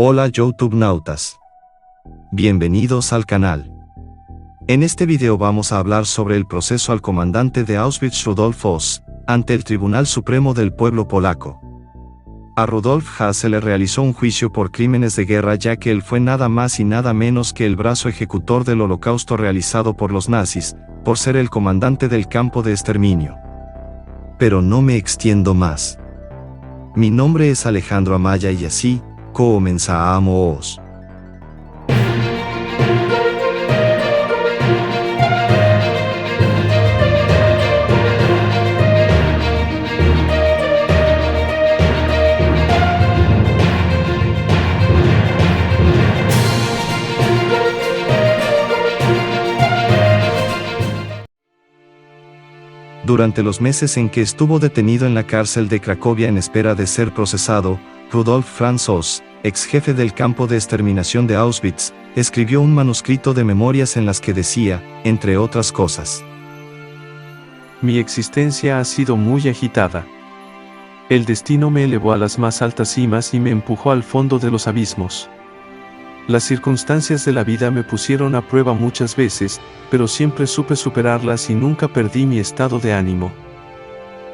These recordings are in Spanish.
Hola YouTubenautas. Bienvenidos al canal. En este video vamos a hablar sobre el proceso al comandante de Auschwitz Rudolf Höss, ante el Tribunal Supremo del Pueblo Polaco. A Rudolf Höss se le realizó un juicio por crímenes de guerra ya que él fue nada más y nada menos que el brazo ejecutor del holocausto realizado por los nazis, por ser el comandante del campo de exterminio. Pero no me extiendo más. Mi nombre es Alejandro Amaya y así comenzamos. Durante los meses en que estuvo detenido en la cárcel de Cracovia en espera de ser procesado, Rudolf Franz Höss, ex jefe del campo de exterminación de Auschwitz, escribió un manuscrito de memorias en las que decía, entre otras cosas: Mi existencia ha sido muy agitada. El destino me elevó a las más altas cimas y me empujó al fondo de los abismos. Las circunstancias de la vida me pusieron a prueba muchas veces, pero siempre supe superarlas y nunca perdí mi estado de ánimo.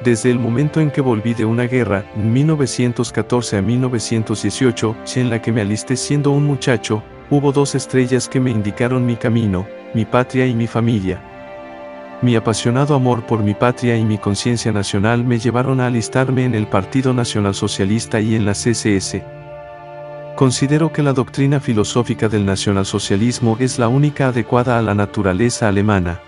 Desde el momento en que volví de una guerra, en 1914 a 1918, en la que me alisté siendo un muchacho, hubo dos estrellas que me indicaron mi camino, mi patria y mi familia. Mi apasionado amor por mi patria y mi conciencia nacional me llevaron a alistarme en el Partido Nacionalsocialista y en la CSS. Considero que la doctrina filosófica del nacionalsocialismo es la única adecuada a la naturaleza alemana.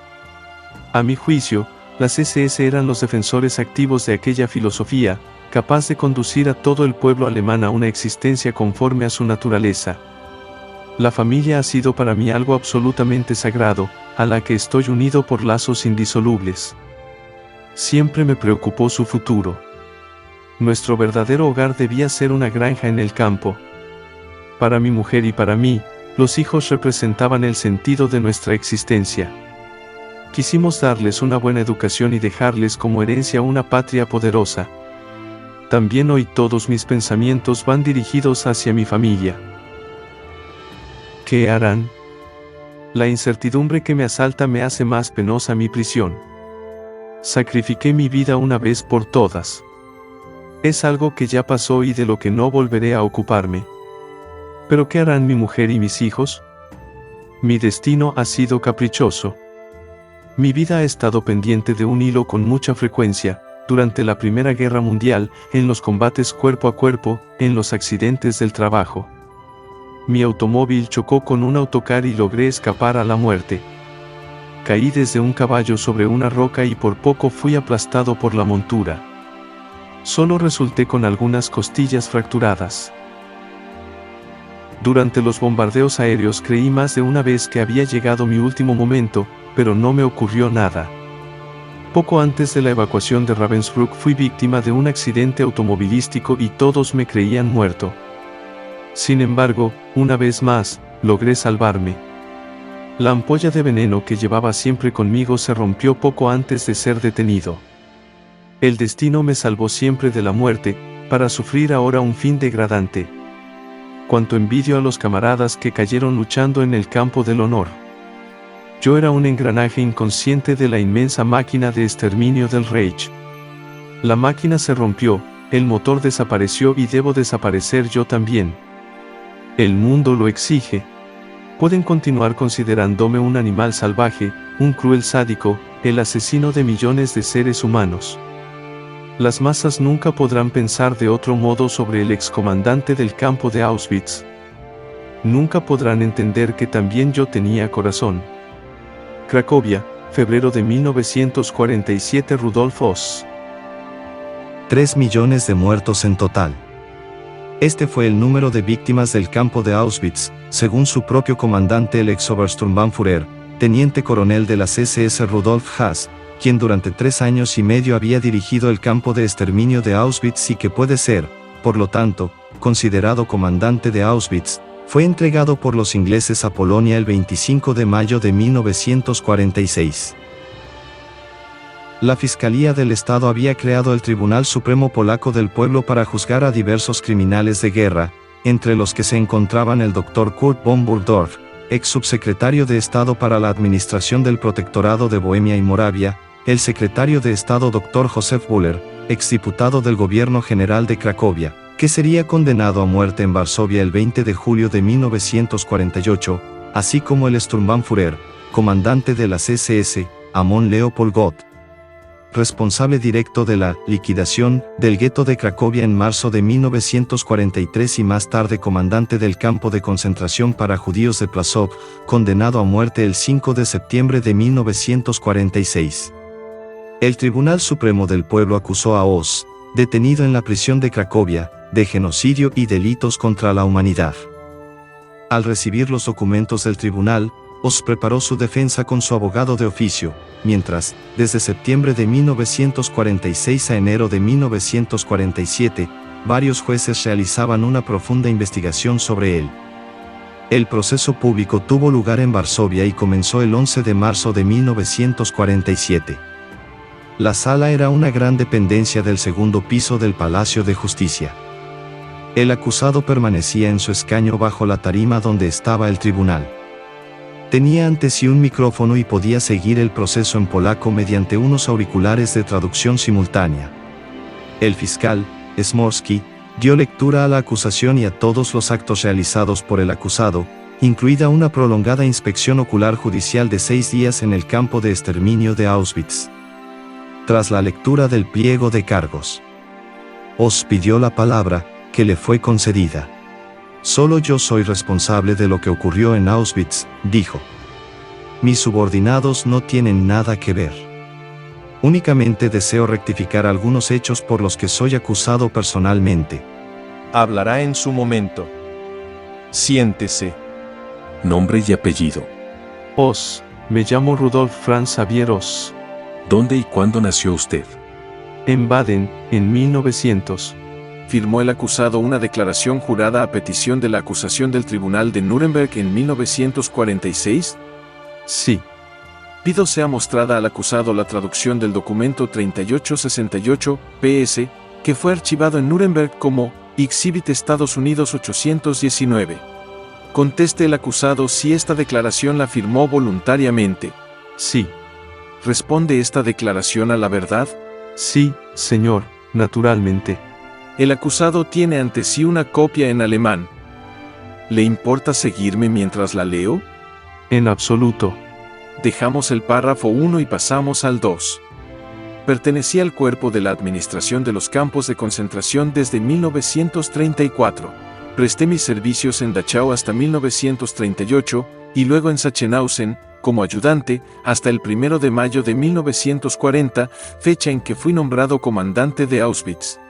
A mi juicio, las SS eran los defensores activos de aquella filosofía, capaz de conducir a todo el pueblo alemán a una existencia conforme a su naturaleza. La familia ha sido para mí algo absolutamente sagrado, a la que estoy unido por lazos indisolubles. Siempre me preocupó su futuro. Nuestro verdadero hogar debía ser una granja en el campo. Para mi mujer y para mí, los hijos representaban el sentido de nuestra existencia. Quisimos darles una buena educación y dejarles como herencia una patria poderosa. También hoy todos mis pensamientos van dirigidos hacia mi familia. ¿Qué harán? La incertidumbre que me asalta me hace más penosa mi prisión. Sacrifiqué mi vida una vez por todas. Es algo que ya pasó y de lo que no volveré a ocuparme. ¿Pero qué harán mi mujer y mis hijos? Mi destino ha sido caprichoso. Mi vida ha estado pendiente de un hilo con mucha frecuencia, durante la Primera Guerra Mundial, en los combates cuerpo a cuerpo, en los accidentes del trabajo. Mi automóvil chocó con un autocar y logré escapar a la muerte. Caí desde un caballo sobre una roca y por poco fui aplastado por la montura. Solo resulté con algunas costillas fracturadas. Durante los bombardeos aéreos creí más de una vez que había llegado mi último momento, pero no me ocurrió nada. Poco antes de la evacuación de Ravensbrück fui víctima de un accidente automovilístico y todos me creían muerto. Sin embargo, una vez más, logré salvarme. La ampolla de veneno que llevaba siempre conmigo se rompió poco antes de ser detenido. El destino me salvó siempre de la muerte, para sufrir ahora un fin degradante. Cuánto envidio a los camaradas que cayeron luchando en el campo del honor. Yo era un engranaje inconsciente de la inmensa máquina de exterminio del Reich. La máquina se rompió, el motor desapareció y debo desaparecer yo también. El mundo lo exige. Pueden continuar considerándome un animal salvaje, un cruel sádico, el asesino de millones de seres humanos. Las masas nunca podrán pensar de otro modo sobre el excomandante del campo de Auschwitz. Nunca podrán entender que también yo tenía corazón. Cracovia, febrero de 1947. Rudolf Höss. 3 millones de muertos en total. Este fue el número de víctimas del campo de Auschwitz, según su propio comandante, el ex Obersturmbannführer, teniente coronel de las SS Rudolf Höss, quien durante 3 años y medio había dirigido el campo de exterminio de Auschwitz y que puede ser, por lo tanto, considerado comandante de Auschwitz. Fue entregado por los ingleses a Polonia el 25 de mayo de 1946. La Fiscalía del Estado había creado el Tribunal Supremo Polaco del Pueblo para juzgar a diversos criminales de guerra, entre los que se encontraban el Dr. Kurt von Burdorf, ex subsecretario de Estado para la Administración del Protectorado de Bohemia y Moravia, el secretario de Estado Dr. Josef Buller, exdiputado del Gobierno General de Cracovia, que sería condenado a muerte en Varsovia el 20 de julio de 1948, así como el Sturmbannführer, comandante de las SS, Amon Leopold Gott, responsable directo de la liquidación del gueto de Cracovia en marzo de 1943 y más tarde comandante del campo de concentración para judíos de Plaszow, condenado a muerte el 5 de septiembre de 1946. El Tribunal Supremo del Pueblo acusó a Oz, detenido en la prisión de Cracovia, de genocidio y delitos contra la humanidad. Al recibir los documentos del tribunal, Oz preparó su defensa con su abogado de oficio, mientras, desde septiembre de 1946 a enero de 1947, varios jueces realizaban una profunda investigación sobre él. El proceso público tuvo lugar en Varsovia y comenzó el 11 de marzo de 1947. La sala era una gran dependencia del segundo piso del Palacio de Justicia. El acusado permanecía en su escaño bajo la tarima donde estaba el tribunal. Tenía ante sí un micrófono y podía seguir el proceso en polaco mediante unos auriculares de traducción simultánea. El fiscal, Smorski, dio lectura a la acusación y a todos los actos realizados por el acusado, incluida una prolongada inspección ocular judicial de 6 días en el campo de exterminio de Auschwitz. Tras la lectura del pliego de cargos, Oz pidió la palabra, que le fue concedida. Solo yo soy responsable de lo que ocurrió en Auschwitz, dijo. Mis subordinados no tienen nada que ver. Únicamente deseo rectificar algunos hechos por los que soy acusado personalmente. Hablará en su momento. Siéntese. Nombre y apellido. Oz, me llamo Rudolf Franz Xavier Oz. ¿Dónde y cuándo nació usted? En Baden, en 1900. Firmó el acusado una declaración jurada a petición de la acusación del Tribunal de Nuremberg en 1946? Sí. Pido sea mostrada al acusado la traducción del documento 3868, PS, que fue archivado en Nuremberg como Exhibit Estados Unidos 819. Conteste el acusado si esta declaración la firmó voluntariamente. Sí. ¿Responde esta declaración a la verdad? Sí, señor, naturalmente. El acusado tiene ante sí una copia en alemán. ¿Le importa seguirme mientras la leo? En absoluto. Dejamos el párrafo 1 y pasamos al 2. Pertenecía al cuerpo de la administración de los campos de concentración desde 1934. Presté mis servicios en Dachau hasta 1938 y luego en Sachsenhausen, como ayudante, hasta el 1 de mayo de 1940, fecha en que fui nombrado comandante de Auschwitz.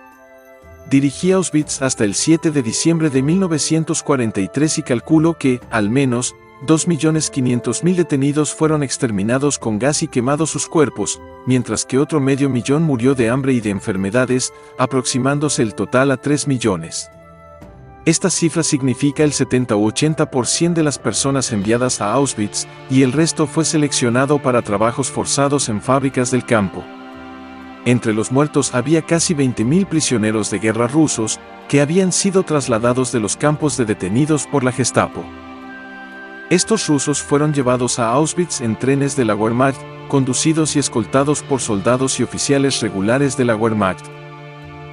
Dirigí Auschwitz hasta el 7 de diciembre de 1943 y calculo que, al menos, 2.500.000 detenidos fueron exterminados con gas y quemados sus cuerpos, mientras que otro 500.000 murió de hambre y de enfermedades, aproximándose el total a 3 millones. Esta cifra significa el 70 u 80% de las personas enviadas a Auschwitz, y el resto fue seleccionado para trabajos forzados en fábricas del campo. Entre los muertos había casi 20.000 prisioneros de guerra rusos, que habían sido trasladados de los campos de detenidos por la Gestapo. Estos rusos fueron llevados a Auschwitz en trenes de la Wehrmacht, conducidos y escoltados por soldados y oficiales regulares de la Wehrmacht.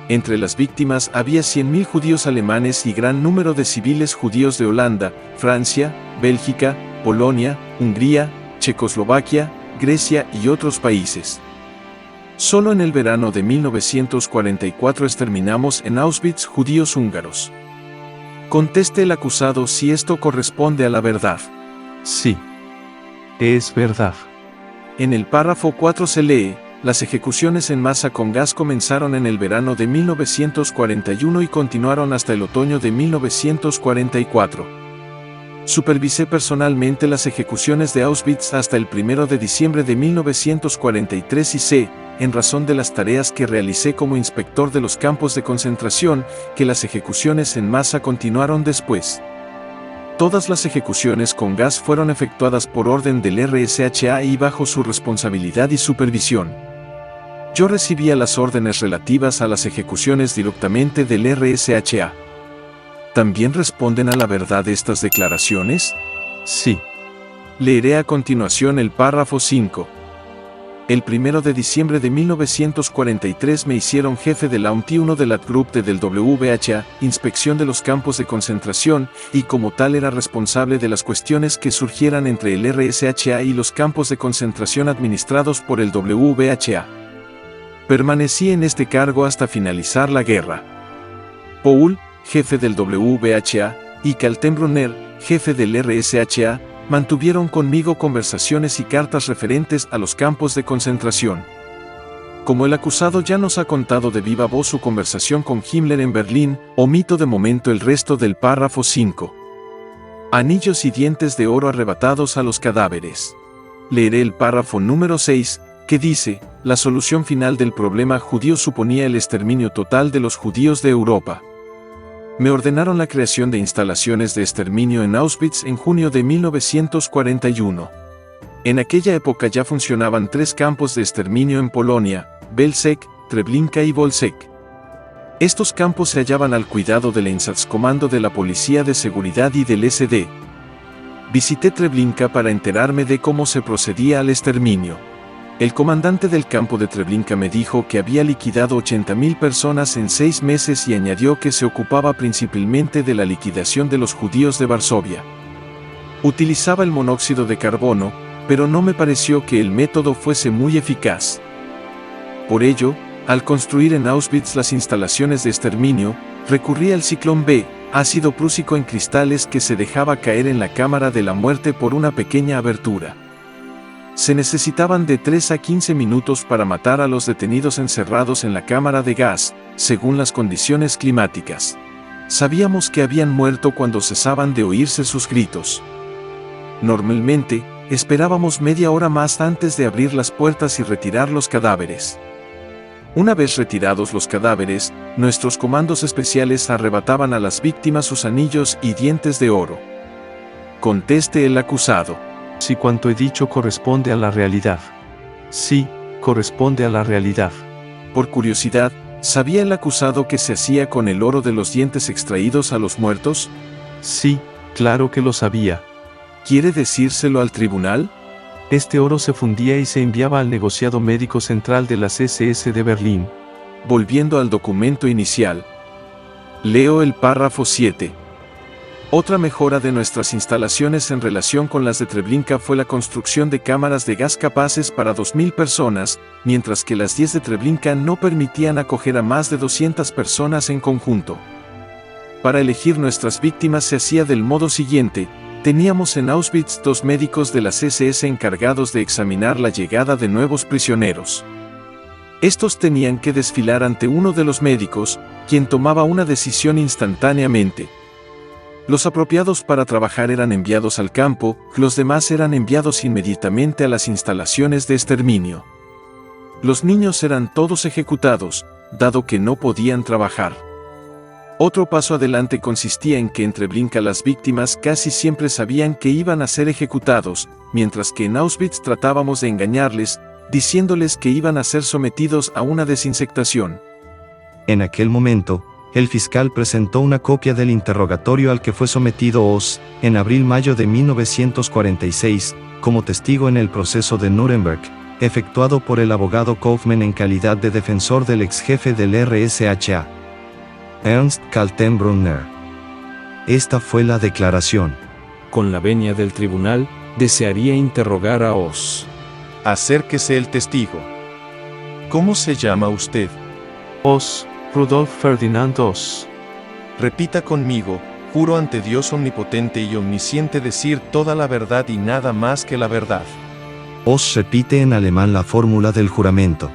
Entre las víctimas había 100.000 judíos alemanes y gran número de civiles judíos de Holanda, Francia, Bélgica, Polonia, Hungría, Checoslovaquia, Grecia y otros países. Solo en el verano de 1944 exterminamos en Auschwitz judíos húngaros. Conteste el acusado si esto corresponde a la verdad. Sí. Es verdad. En el párrafo 4 se lee: las ejecuciones en masa con gas comenzaron en el verano de 1941 y continuaron hasta el otoño de 1944. Supervisé personalmente las ejecuciones de Auschwitz hasta el 1 de diciembre de 1943 y sé, en razón de las tareas que realicé como inspector de los campos de concentración, que las ejecuciones en masa continuaron después. Todas las ejecuciones con gas fueron efectuadas por orden del RSHA y bajo su responsabilidad y supervisión. Yo recibía las órdenes relativas a las ejecuciones directamente del RSHA. ¿También responden a la verdad estas declaraciones? Sí. Leeré a continuación el párrafo 5. El 1 de diciembre de 1943 me hicieron jefe de la UNT-1 de la Gruppe del WVHA, inspección de los campos de concentración, y como tal era responsable de las cuestiones que surgieran entre el RSHA y los campos de concentración administrados por el WVHA. Permanecí en este cargo hasta finalizar la guerra. Paul, jefe del WVHA, y Kaltenbrunner, jefe del RSHA, mantuvieron conmigo conversaciones y cartas referentes a los campos de concentración. Como el acusado ya nos ha contado de viva voz su conversación con Himmler en Berlín, omito de momento el resto del párrafo 5. Anillos y dientes de oro arrebatados a los cadáveres. Leeré el párrafo número 6, que dice, la solución final del problema judío suponía el exterminio total de los judíos de Europa. Me ordenaron la creación de instalaciones de exterminio en Auschwitz en junio de 1941. En aquella época ya funcionaban 3 campos de exterminio en Polonia, Belzec, Treblinka y Bolsek. Estos campos se hallaban al cuidado del Einsatzkommando de la Policía de Seguridad y del SD. Visité Treblinka para enterarme de cómo se procedía al exterminio. El comandante del campo de Treblinka me dijo que había liquidado 80.000 personas en 6 meses y añadió que se ocupaba principalmente de la liquidación de los judíos de Varsovia. Utilizaba el monóxido de carbono, pero no me pareció que el método fuese muy eficaz. Por ello, al construir en Auschwitz las instalaciones de exterminio, recurrí al ciclón B, ácido prúsico en cristales que se dejaba caer en la cámara de la muerte por una pequeña abertura. Se necesitaban de 3 a 15 minutos para matar a los detenidos encerrados en la cámara de gas, según las condiciones climáticas. Sabíamos que habían muerto cuando cesaban de oírse sus gritos. Normalmente, esperábamos media hora más antes de abrir las puertas y retirar los cadáveres. Una vez retirados los cadáveres, nuestros comandos especiales arrebataban a las víctimas sus anillos y dientes de oro. Conteste el acusado. Si cuanto he dicho corresponde a la realidad. Sí, corresponde a la realidad. Por curiosidad, ¿sabía el acusado qué se hacía con el oro de los dientes extraídos a los muertos? Sí, claro que lo sabía. ¿Quiere decírselo al tribunal? Este oro se fundía y se enviaba al negociado médico central de las SS de Berlín. Volviendo al documento inicial. Leo el párrafo 7. Otra mejora de nuestras instalaciones en relación con las de Treblinka fue la construcción de cámaras de gas capaces para 2.000 personas, mientras que las 10 de Treblinka no permitían acoger a más de 200 personas en conjunto. Para elegir nuestras víctimas se hacía del modo siguiente: teníamos en Auschwitz 2 médicos de las SS encargados de examinar la llegada de nuevos prisioneros. Estos tenían que desfilar ante uno de los médicos, quien tomaba una decisión instantáneamente. Los apropiados para trabajar eran enviados al campo, los demás eran enviados inmediatamente a las instalaciones de exterminio. Los niños eran todos ejecutados, dado que no podían trabajar. Otro paso adelante consistía en que en Treblinka las víctimas casi siempre sabían que iban a ser ejecutados, mientras que en Auschwitz tratábamos de engañarles, diciéndoles que iban a ser sometidos a una desinsectación. En aquel momento, el fiscal presentó una copia del interrogatorio al que fue sometido Oz, en abril-mayo de 1946, como testigo en el proceso de Nuremberg, efectuado por el abogado Kaufmann en calidad de defensor del ex jefe del RSHA, Ernst Kaltenbrunner. Esta fue la declaración. Con la venia del tribunal, desearía interrogar a Oz. Acérquese el testigo. ¿Cómo se llama usted? Oz, Rudolf Ferdinand Oz. Repita conmigo: juro ante Dios omnipotente y omnisciente decir toda la verdad y nada más que la verdad. Oz repite en alemán la fórmula del juramento.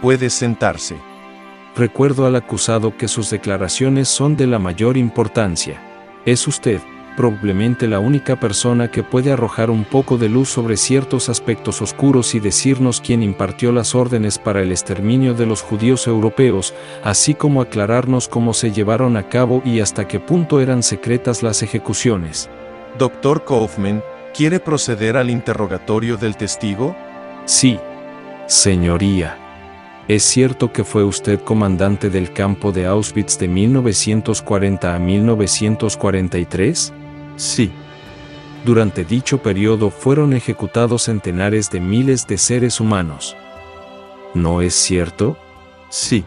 Puede sentarse. Recuerdo al acusado que sus declaraciones son de la mayor importancia. Es usted, probablemente la única persona que puede arrojar un poco de luz sobre ciertos aspectos oscuros y decirnos quién impartió las órdenes para el exterminio de los judíos europeos, así como aclararnos cómo se llevaron a cabo y hasta qué punto eran secretas las ejecuciones. Dr. Kaufmann, ¿quiere proceder al interrogatorio del testigo? Sí, señoría. ¿Es cierto que fue usted comandante del campo de Auschwitz de 1940 a 1943? Sí. Durante dicho periodo fueron ejecutados centenares de miles de seres humanos. ¿No es cierto? Sí.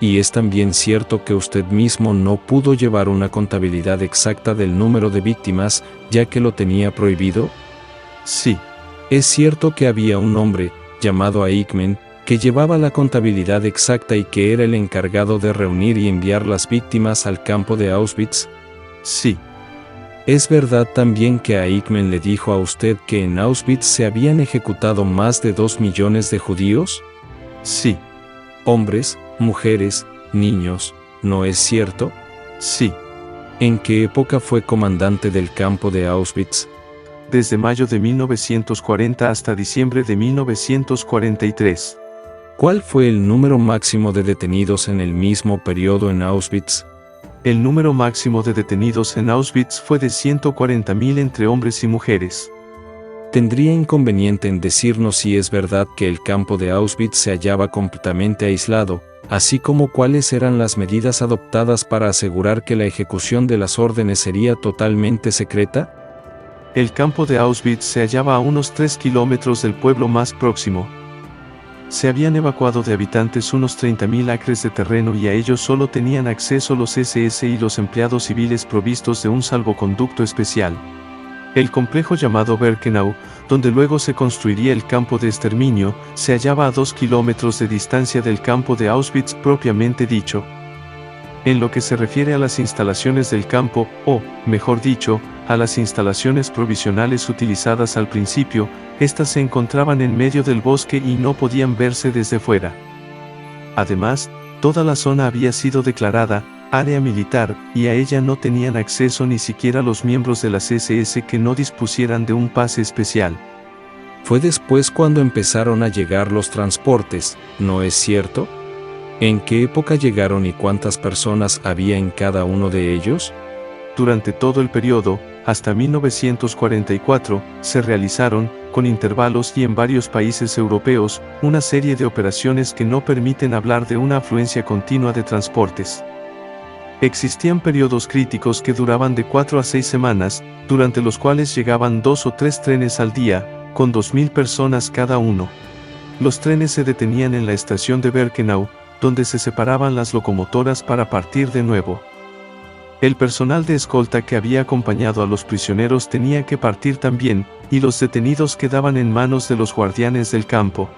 ¿Y es también cierto que usted mismo no pudo llevar una contabilidad exacta del número de víctimas, ya que lo tenía prohibido? Sí. ¿Es cierto que había un hombre, llamado Eichmann, que llevaba la contabilidad exacta y que era el encargado de reunir y enviar las víctimas al campo de Auschwitz? Sí. ¿Es verdad también que Eichmann le dijo a usted que en Auschwitz se habían ejecutado más de 2 millones de judíos? Sí. Hombres, mujeres, niños, ¿no es cierto? Sí. ¿En qué época fue comandante del campo de Auschwitz? Desde mayo de 1940 hasta diciembre de 1943. ¿Cuál fue el número máximo de detenidos en el mismo periodo en Auschwitz? El número máximo de detenidos en Auschwitz fue de 140.000 entre hombres y mujeres. ¿Tendría inconveniente en decirnos si es verdad que el campo de Auschwitz se hallaba completamente aislado, así como cuáles eran las medidas adoptadas para asegurar que la ejecución de las órdenes sería totalmente secreta? El campo de Auschwitz se hallaba a unos 3 kilómetros del pueblo más próximo. Se habían evacuado de habitantes unos 30.000 acres de terreno y a ellos solo tenían acceso los SS y los empleados civiles provistos de un salvoconducto especial. El complejo llamado Birkenau, donde luego se construiría el campo de exterminio, se hallaba a 2 kilómetros de distancia del campo de Auschwitz propiamente dicho. En lo que se refiere a las instalaciones del campo, o, mejor dicho, a las instalaciones provisionales utilizadas al principio, estas se encontraban en medio del bosque y no podían verse desde fuera. Además, toda la zona había sido declarada área militar, y a ella no tenían acceso ni siquiera los miembros de las SS que no dispusieran de un pase especial. Fue después cuando empezaron a llegar los transportes, ¿no es cierto? ¿En qué época llegaron y cuántas personas había en cada uno de ellos? Durante todo el periodo, hasta 1944, se realizaron, con intervalos y en varios países europeos, una serie de operaciones que no permiten hablar de una afluencia continua de transportes. Existían periodos críticos que duraban de 4 a 6 semanas, durante los cuales llegaban 2 o 3 trenes al día, con 2.000 personas cada uno. Los trenes se detenían en la estación de Birkenau, donde se separaban las locomotoras para partir de nuevo. El personal de escolta que había acompañado a los prisioneros tenía que partir también, y los detenidos quedaban en manos de los guardianes del campo.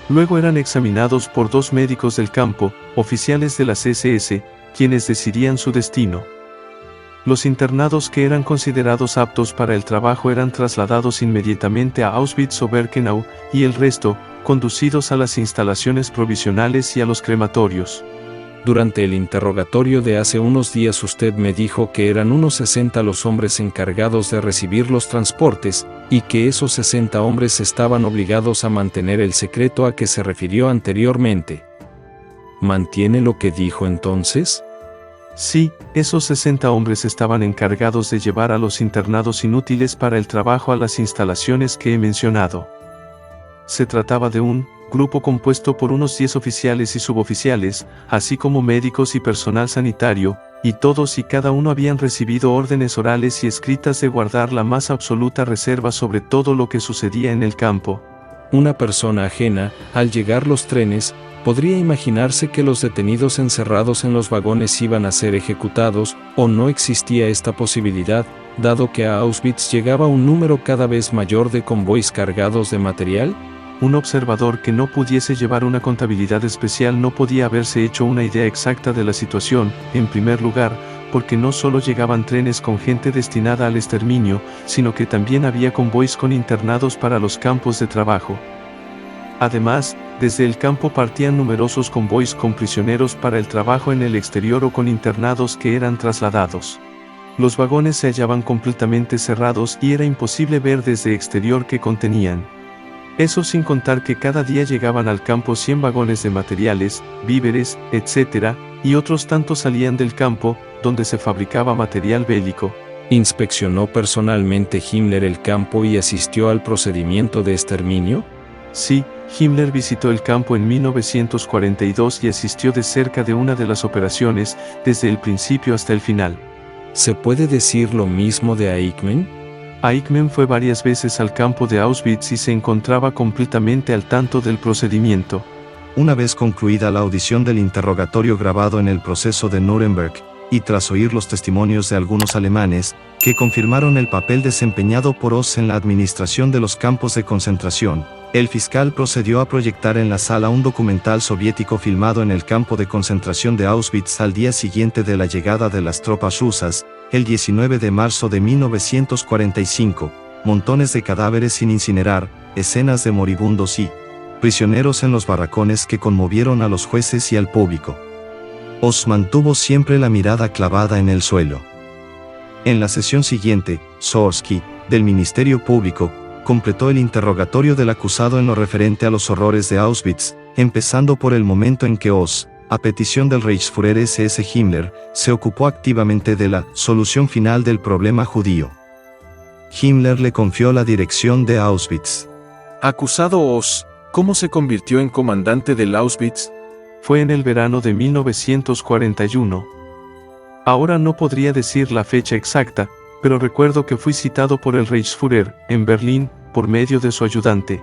Luego eran examinados por 2 médicos del campo, oficiales de las SS, quienes decidían su destino. Los internados que eran considerados aptos para el trabajo eran trasladados inmediatamente a Auschwitz o Birkenau, y el resto, conducidos a las instalaciones provisionales y a los crematorios. Durante el interrogatorio de hace unos días usted me dijo que eran unos 60 los hombres encargados de recibir los transportes, y que esos 60 hombres estaban obligados a mantener el secreto a que se refirió anteriormente. ¿Mantiene lo que dijo entonces? Sí, esos 60 hombres estaban encargados de llevar a los internados inútiles para el trabajo a las instalaciones que he mencionado. Se trataba de un grupo compuesto por unos 10 oficiales y suboficiales, así como médicos y personal sanitario, y todos y cada uno habían recibido órdenes orales y escritas de guardar la más absoluta reserva sobre todo lo que sucedía en el campo. Una persona ajena, al llegar los trenes, podría imaginarse que los detenidos encerrados en los vagones iban a ser ejecutados, o no existía esta posibilidad, dado que a Auschwitz llegaba un número cada vez mayor de convoys cargados de material. Un observador que no pudiese llevar una contabilidad especial no podía haberse hecho una idea exacta de la situación, en primer lugar, porque no solo llegaban trenes con gente destinada al exterminio, sino que también había convoys con internados para los campos de trabajo. Además, desde el campo partían numerosos convoys con prisioneros para el trabajo en el exterior o con internados que eran trasladados. Los vagones se hallaban completamente cerrados y era imposible ver desde exterior qué contenían. Eso sin contar que cada día llegaban al campo 100 vagones de materiales, víveres, etc., y otros tantos salían del campo, donde se fabricaba material bélico. ¿Inspeccionó personalmente Himmler el campo y asistió al procedimiento de exterminio? Sí, Himmler visitó el campo en 1942 y asistió de cerca de una de las operaciones, desde el principio hasta el final. ¿Se puede decir lo mismo de Eichmann? Eichmann fue varias veces al campo de Auschwitz y se encontraba completamente al tanto del procedimiento. Una vez concluida la audición del interrogatorio grabado en el proceso de Nuremberg, y tras oír los testimonios de algunos alemanes, que confirmaron el papel desempeñado por Oss en la administración de los campos de concentración, el fiscal procedió a proyectar en la sala un documental soviético filmado en el campo de concentración de Auschwitz al día siguiente de la llegada de las tropas rusas, el 19 de marzo de 1945, montones de cadáveres sin incinerar, escenas de moribundos y prisioneros en los barracones que conmovieron a los jueces y al público. Oss mantuvo siempre la mirada clavada en el suelo. En la sesión siguiente, Zorsky, del Ministerio Público, completó el interrogatorio del acusado en lo referente a los horrores de Auschwitz, empezando por el momento en que Oss, a petición del Reichsführer SS Himmler, se ocupó activamente de la solución final del problema judío. Himmler le confió la dirección de Auschwitz. Acusado Oss, ¿cómo se convirtió en comandante del Auschwitz? Fue en el verano de 1941. Ahora no podría decir la fecha exacta, pero recuerdo que fui citado por el Reichsführer, en Berlín, por medio de su ayudante.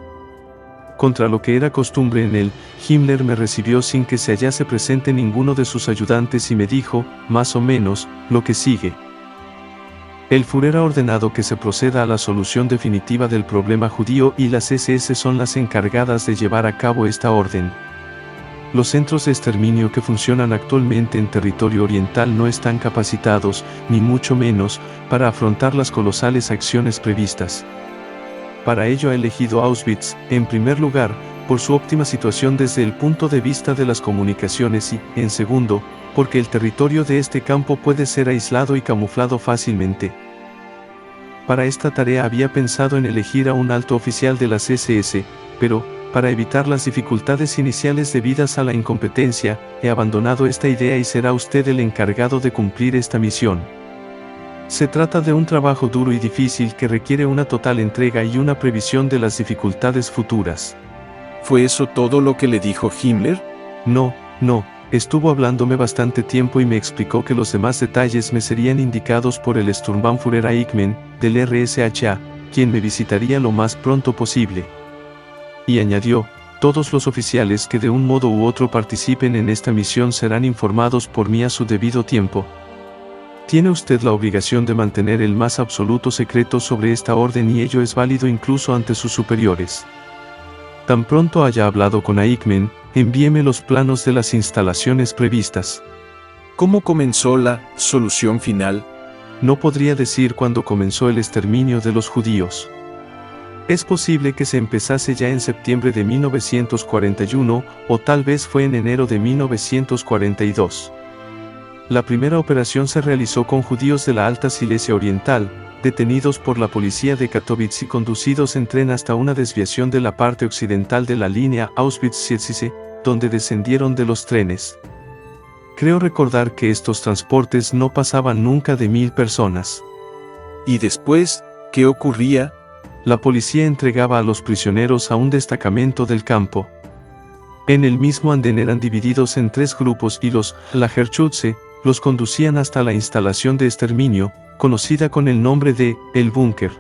Contra lo que era costumbre en él, Himmler me recibió sin que se hallase presente ninguno de sus ayudantes y me dijo, más o menos, lo que sigue. El Führer ha ordenado que se proceda a la solución definitiva del problema judío y las SS son las encargadas de llevar a cabo esta orden. Los centros de exterminio que funcionan actualmente en territorio oriental no están capacitados, ni mucho menos, para afrontar las colosales acciones previstas. Para ello ha elegido Auschwitz, en primer lugar, por su óptima situación desde el punto de vista de las comunicaciones y, en segundo, porque el territorio de este campo puede ser aislado y camuflado fácilmente. Para esta tarea había pensado en elegir a un alto oficial de las SS, pero, para evitar las dificultades iniciales debidas a la incompetencia, he abandonado esta idea y será usted el encargado de cumplir esta misión. Se trata de un trabajo duro y difícil que requiere una total entrega y una previsión de las dificultades futuras. ¿Fue eso todo lo que le dijo Himmler? No, estuvo hablándome bastante tiempo y me explicó que los demás detalles me serían indicados por el Sturmbannführer Eichmann, del RSHA, quien me visitaría lo más pronto posible. Y añadió, todos los oficiales que de un modo u otro participen en esta misión serán informados por mí a su debido tiempo. Tiene usted la obligación de mantener el más absoluto secreto sobre esta orden y ello es válido incluso ante sus superiores. Tan pronto haya hablado con Eichmann, envíeme los planos de las instalaciones previstas. ¿Cómo comenzó la solución final? No podría decir cuándo comenzó el exterminio de los judíos. Es posible que se empezase ya en septiembre de 1941 o tal vez fue en enero de 1942. La primera operación se realizó con judíos de la Alta Silesia Oriental, detenidos por la policía de Katowice y conducidos en tren hasta una desviación de la parte occidental de la línea Auschwitz-Sietsice, donde descendieron de los trenes. Creo recordar que estos transportes no pasaban nunca de 1000 personas. ¿Y después, qué ocurría? La policía entregaba a los prisioneros a un destacamento del campo. En el mismo andén eran divididos en 3 grupos y los Lagerschütze los conducían hasta la instalación de exterminio, conocida con el nombre de El Búnker.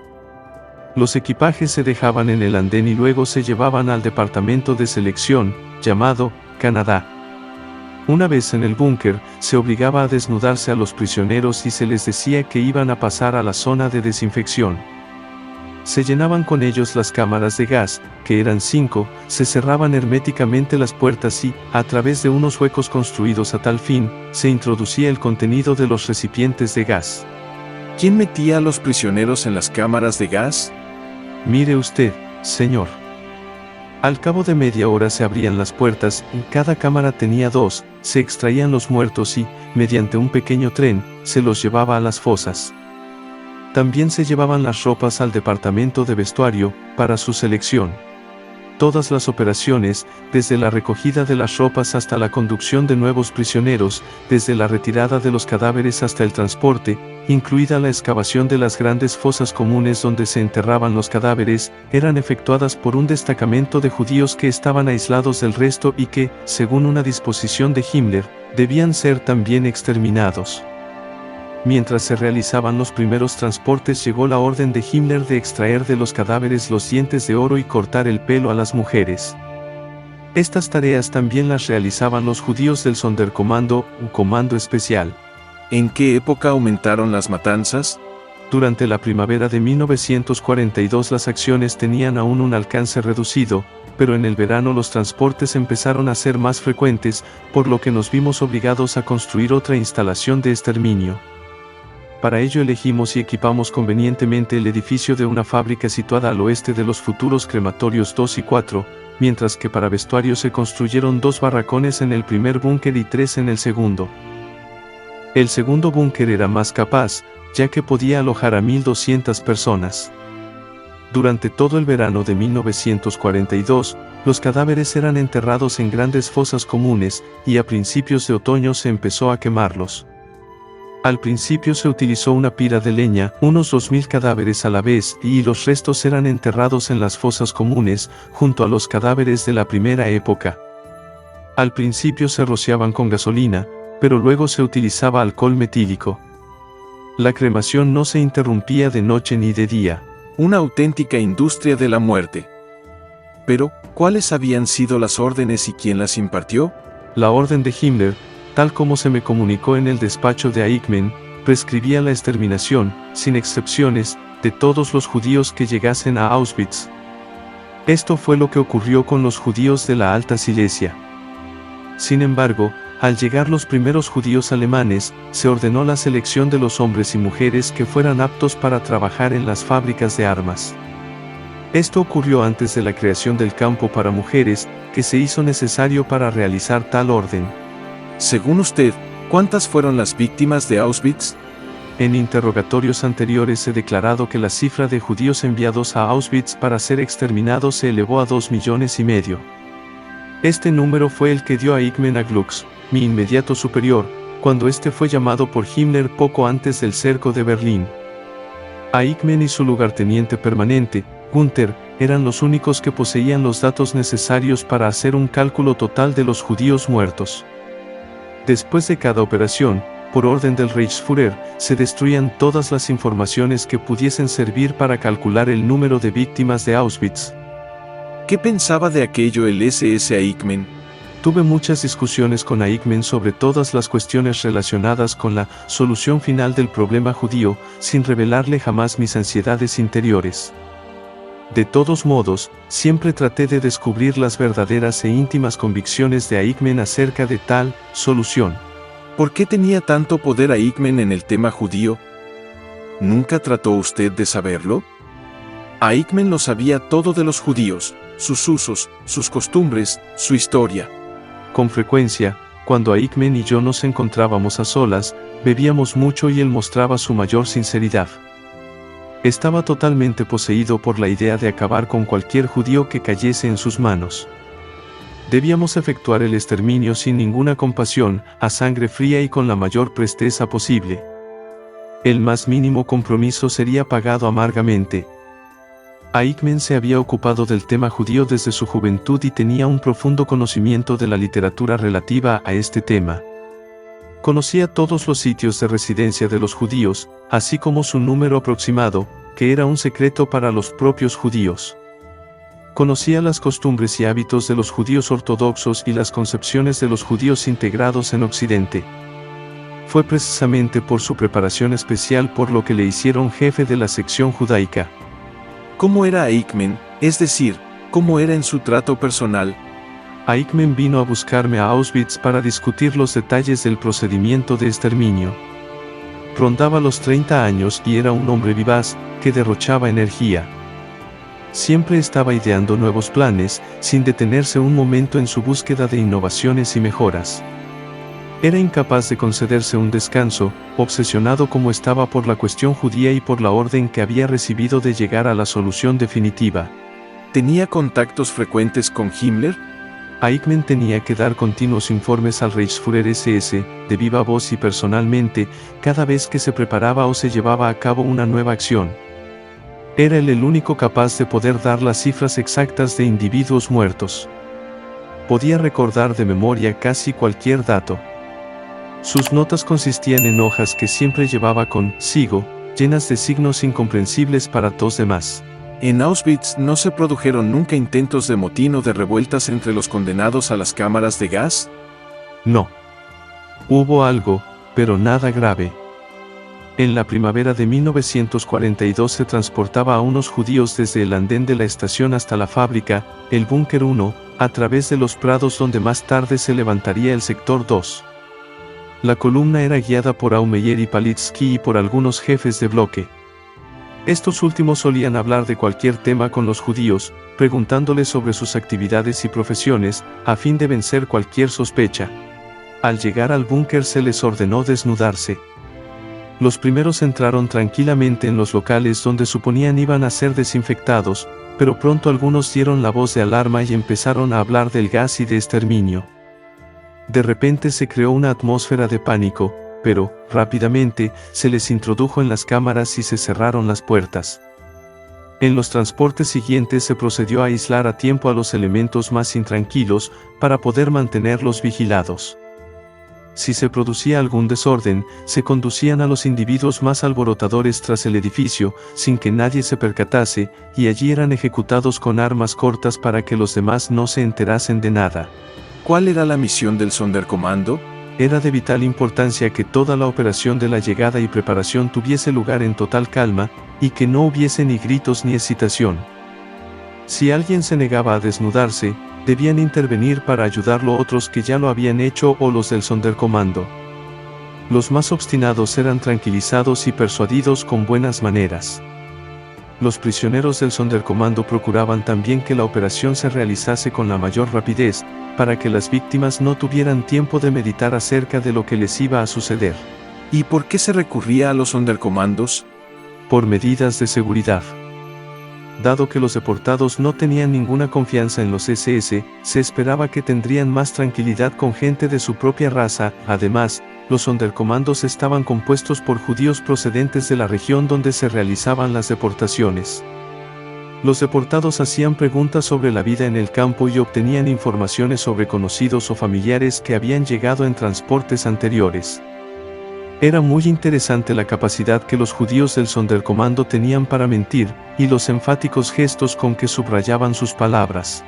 Los equipajes se dejaban en el andén y luego se llevaban al departamento de selección, llamado Canadá. Una vez en el búnker, se obligaba a desnudarse a los prisioneros y se les decía que iban a pasar a la zona de desinfección. Se llenaban con ellos las cámaras de gas, que eran 5, se cerraban herméticamente las puertas y, a través de unos huecos construidos a tal fin, se introducía el contenido de los recipientes de gas. ¿Quién metía a los prisioneros en las cámaras de gas? Mire usted, señor. Al cabo de media hora se abrían las puertas, en cada cámara tenía 2, se extraían los muertos y, mediante un pequeño tren, se los llevaba a las fosas. También se llevaban las ropas al departamento de vestuario, para su selección. Todas las operaciones, desde la recogida de las ropas hasta la conducción de nuevos prisioneros, desde la retirada de los cadáveres hasta el transporte, incluida la excavación de las grandes fosas comunes donde se enterraban los cadáveres, eran efectuadas por un destacamento de judíos que estaban aislados del resto y que, según una disposición de Himmler, debían ser también exterminados. Mientras se realizaban los primeros transportes, llegó la orden de Himmler de extraer de los cadáveres los dientes de oro y cortar el pelo a las mujeres. Estas tareas también las realizaban los judíos del Sonderkommando, un comando especial. ¿En qué época aumentaron las matanzas? Durante la primavera de 1942 las acciones tenían aún un alcance reducido, pero en el verano los transportes empezaron a ser más frecuentes, por lo que nos vimos obligados a construir otra instalación de exterminio. Para ello elegimos y equipamos convenientemente el edificio de una fábrica situada al oeste de los futuros crematorios 2 y 4, mientras que para vestuario se construyeron 2 barracones en el primer búnker y 3 en el segundo. El segundo búnker era más capaz, ya que podía alojar a 1.200 personas. Durante todo el verano de 1942, los cadáveres eran enterrados en grandes fosas comunes, y a principios de otoño se empezó a quemarlos. Al principio se utilizó una pira de leña, unos 2.000 cadáveres a la vez, y los restos eran enterrados en las fosas comunes, junto a los cadáveres de la primera época. Al principio se rociaban con gasolina, pero luego se utilizaba alcohol metílico. La cremación no se interrumpía de noche ni de día. Una auténtica industria de la muerte. Pero, ¿cuáles habían sido las órdenes y quién las impartió? La orden de Himmler, tal como se me comunicó en el despacho de Eichmann, prescribía la exterminación, sin excepciones, de todos los judíos que llegasen a Auschwitz. Esto fue lo que ocurrió con los judíos de la Alta Silesia. Sin embargo, al llegar los primeros judíos alemanes, se ordenó la selección de los hombres y mujeres que fueran aptos para trabajar en las fábricas de armas. Esto ocurrió antes de la creación del campo para mujeres, que se hizo necesario para realizar tal orden. Según usted, ¿cuántas fueron las víctimas de Auschwitz? En interrogatorios anteriores he declarado que la cifra de judíos enviados a Auschwitz para ser exterminados se elevó a 2,5 millones. Este número fue el que dio Eichmann a Glücks, mi inmediato superior, cuando este fue llamado por Himmler poco antes del cerco de Berlín. Eichmann y su lugarteniente permanente, Günther, eran los únicos que poseían los datos necesarios para hacer un cálculo total de los judíos muertos. Después de cada operación, por orden del Reichsführer, se destruían todas las informaciones que pudiesen servir para calcular el número de víctimas de Auschwitz. ¿Qué pensaba de aquello el SS Eichmann? Tuve muchas discusiones con Eichmann sobre todas las cuestiones relacionadas con la solución final del problema judío, sin revelarle jamás mis ansiedades interiores. De todos modos, siempre traté de descubrir las verdaderas e íntimas convicciones de Eichmann acerca de tal solución. ¿Por qué tenía tanto poder Eichmann en el tema judío? ¿Nunca trató usted de saberlo? Eichmann lo sabía todo de los judíos, sus usos, sus costumbres, su historia. Con frecuencia, cuando Eichmann y yo nos encontrábamos a solas, bebíamos mucho y él mostraba su mayor sinceridad. Estaba totalmente poseído por la idea de acabar con cualquier judío que cayese en sus manos. Debíamos efectuar el exterminio sin ninguna compasión, a sangre fría y con la mayor presteza posible. El más mínimo compromiso sería pagado amargamente. Eichmann se había ocupado del tema judío desde su juventud y tenía un profundo conocimiento de la literatura relativa a este tema. Conocía todos los sitios de residencia de los judíos, así como su número aproximado, que era un secreto para los propios judíos. Conocía las costumbres y hábitos de los judíos ortodoxos y las concepciones de los judíos integrados en Occidente. Fue precisamente por su preparación especial por lo que le hicieron jefe de la sección judaica. ¿Cómo era Eichmann? Es decir, ¿cómo era en su trato personal? Eichmann vino a buscarme a Auschwitz para discutir los detalles del procedimiento de exterminio. Rondaba los 30 años y era un hombre vivaz, que derrochaba energía. Siempre estaba ideando nuevos planes, sin detenerse un momento en su búsqueda de innovaciones y mejoras. Era incapaz de concederse un descanso, obsesionado como estaba por la cuestión judía y por la orden que había recibido de llegar a la solución definitiva. ¿Tenía contactos frecuentes con Himmler? Eichmann tenía que dar continuos informes al Reichsführer SS, de viva voz y personalmente, cada vez que se preparaba o se llevaba a cabo una nueva acción. Era él el único capaz de poder dar las cifras exactas de individuos muertos. Podía recordar de memoria casi cualquier dato. Sus notas consistían en hojas que siempre llevaba consigo, llenas de signos incomprensibles para los demás. En Auschwitz no se produjeron nunca intentos de motín o de revueltas entre los condenados a las cámaras de gas. No. Hubo algo, pero nada grave. En la primavera de 1942 se transportaba a unos judíos desde el andén de la estación hasta la fábrica, el Búnker 1, a través de los prados donde más tarde se levantaría el sector 2. La columna era guiada por Aumeyer y Palitsky y por algunos jefes de bloque. Estos últimos solían hablar de cualquier tema con los judíos, preguntándoles sobre sus actividades y profesiones, a fin de vencer cualquier sospecha. Al llegar al búnker se les ordenó desnudarse. Los primeros entraron tranquilamente en los locales donde suponían iban a ser desinfectados, pero pronto algunos dieron la voz de alarma y empezaron a hablar del gas y de exterminio. De repente se creó una atmósfera de pánico, pero, rápidamente, se les introdujo en las cámaras y se cerraron las puertas. En los transportes siguientes se procedió a aislar a tiempo a los elementos más intranquilos, para poder mantenerlos vigilados. Si se producía algún desorden, se conducían a los individuos más alborotadores tras el edificio, sin que nadie se percatase, y allí eran ejecutados con armas cortas para que los demás no se enterasen de nada. ¿Cuál era la misión del Sonderkommando? Era de vital importancia que toda la operación de la llegada y preparación tuviese lugar en total calma, y que no hubiese ni gritos ni excitación. Si alguien se negaba a desnudarse, debían intervenir para ayudarlo otros que ya lo habían hecho o los del Sonderkommando. Los más obstinados eran tranquilizados y persuadidos con buenas maneras. Los prisioneros del Sonderkommando procuraban también que la operación se realizase con la mayor rapidez, para que las víctimas no tuvieran tiempo de meditar acerca de lo que les iba a suceder. ¿Y por qué se recurría a los Sonderkommandos? Por medidas de seguridad. Dado que los deportados no tenían ninguna confianza en los SS, se esperaba que tendrían más tranquilidad con gente de su propia raza. Además, los Sonderkommandos estaban compuestos por judíos procedentes de la región donde se realizaban las deportaciones. Los deportados hacían preguntas sobre la vida en el campo y obtenían informaciones sobre conocidos o familiares que habían llegado en transportes anteriores. Era muy interesante la capacidad que los judíos del Sonderkommando tenían para mentir, y los enfáticos gestos con que subrayaban sus palabras.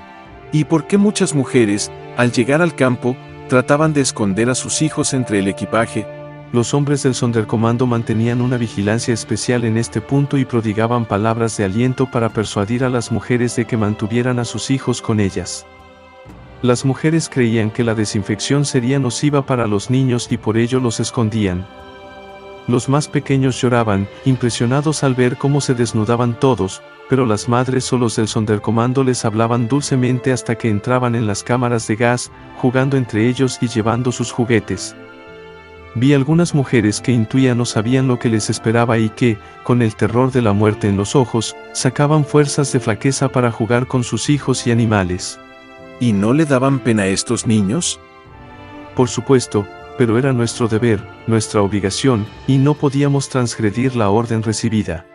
¿Y por qué muchas mujeres, al llegar al campo, trataban de esconder a sus hijos entre el equipaje? Los hombres del Sonderkommando mantenían una vigilancia especial en este punto y prodigaban palabras de aliento para persuadir a las mujeres de que mantuvieran a sus hijos con ellas. Las mujeres creían que la desinfección sería nociva para los niños y por ello los escondían. Los más pequeños lloraban, impresionados al ver cómo se desnudaban todos, pero las madres o los del Sonderkommando les hablaban dulcemente hasta que entraban en las cámaras de gas, jugando entre ellos y llevando sus juguetes. Vi algunas mujeres que intuían o sabían lo que les esperaba y que, con el terror de la muerte en los ojos, sacaban fuerzas de flaqueza para jugar con sus hijos y animales. ¿Y no le daban pena a estos niños? Por supuesto, pero era nuestro deber, nuestra obligación, y no podíamos transgredir la orden recibida.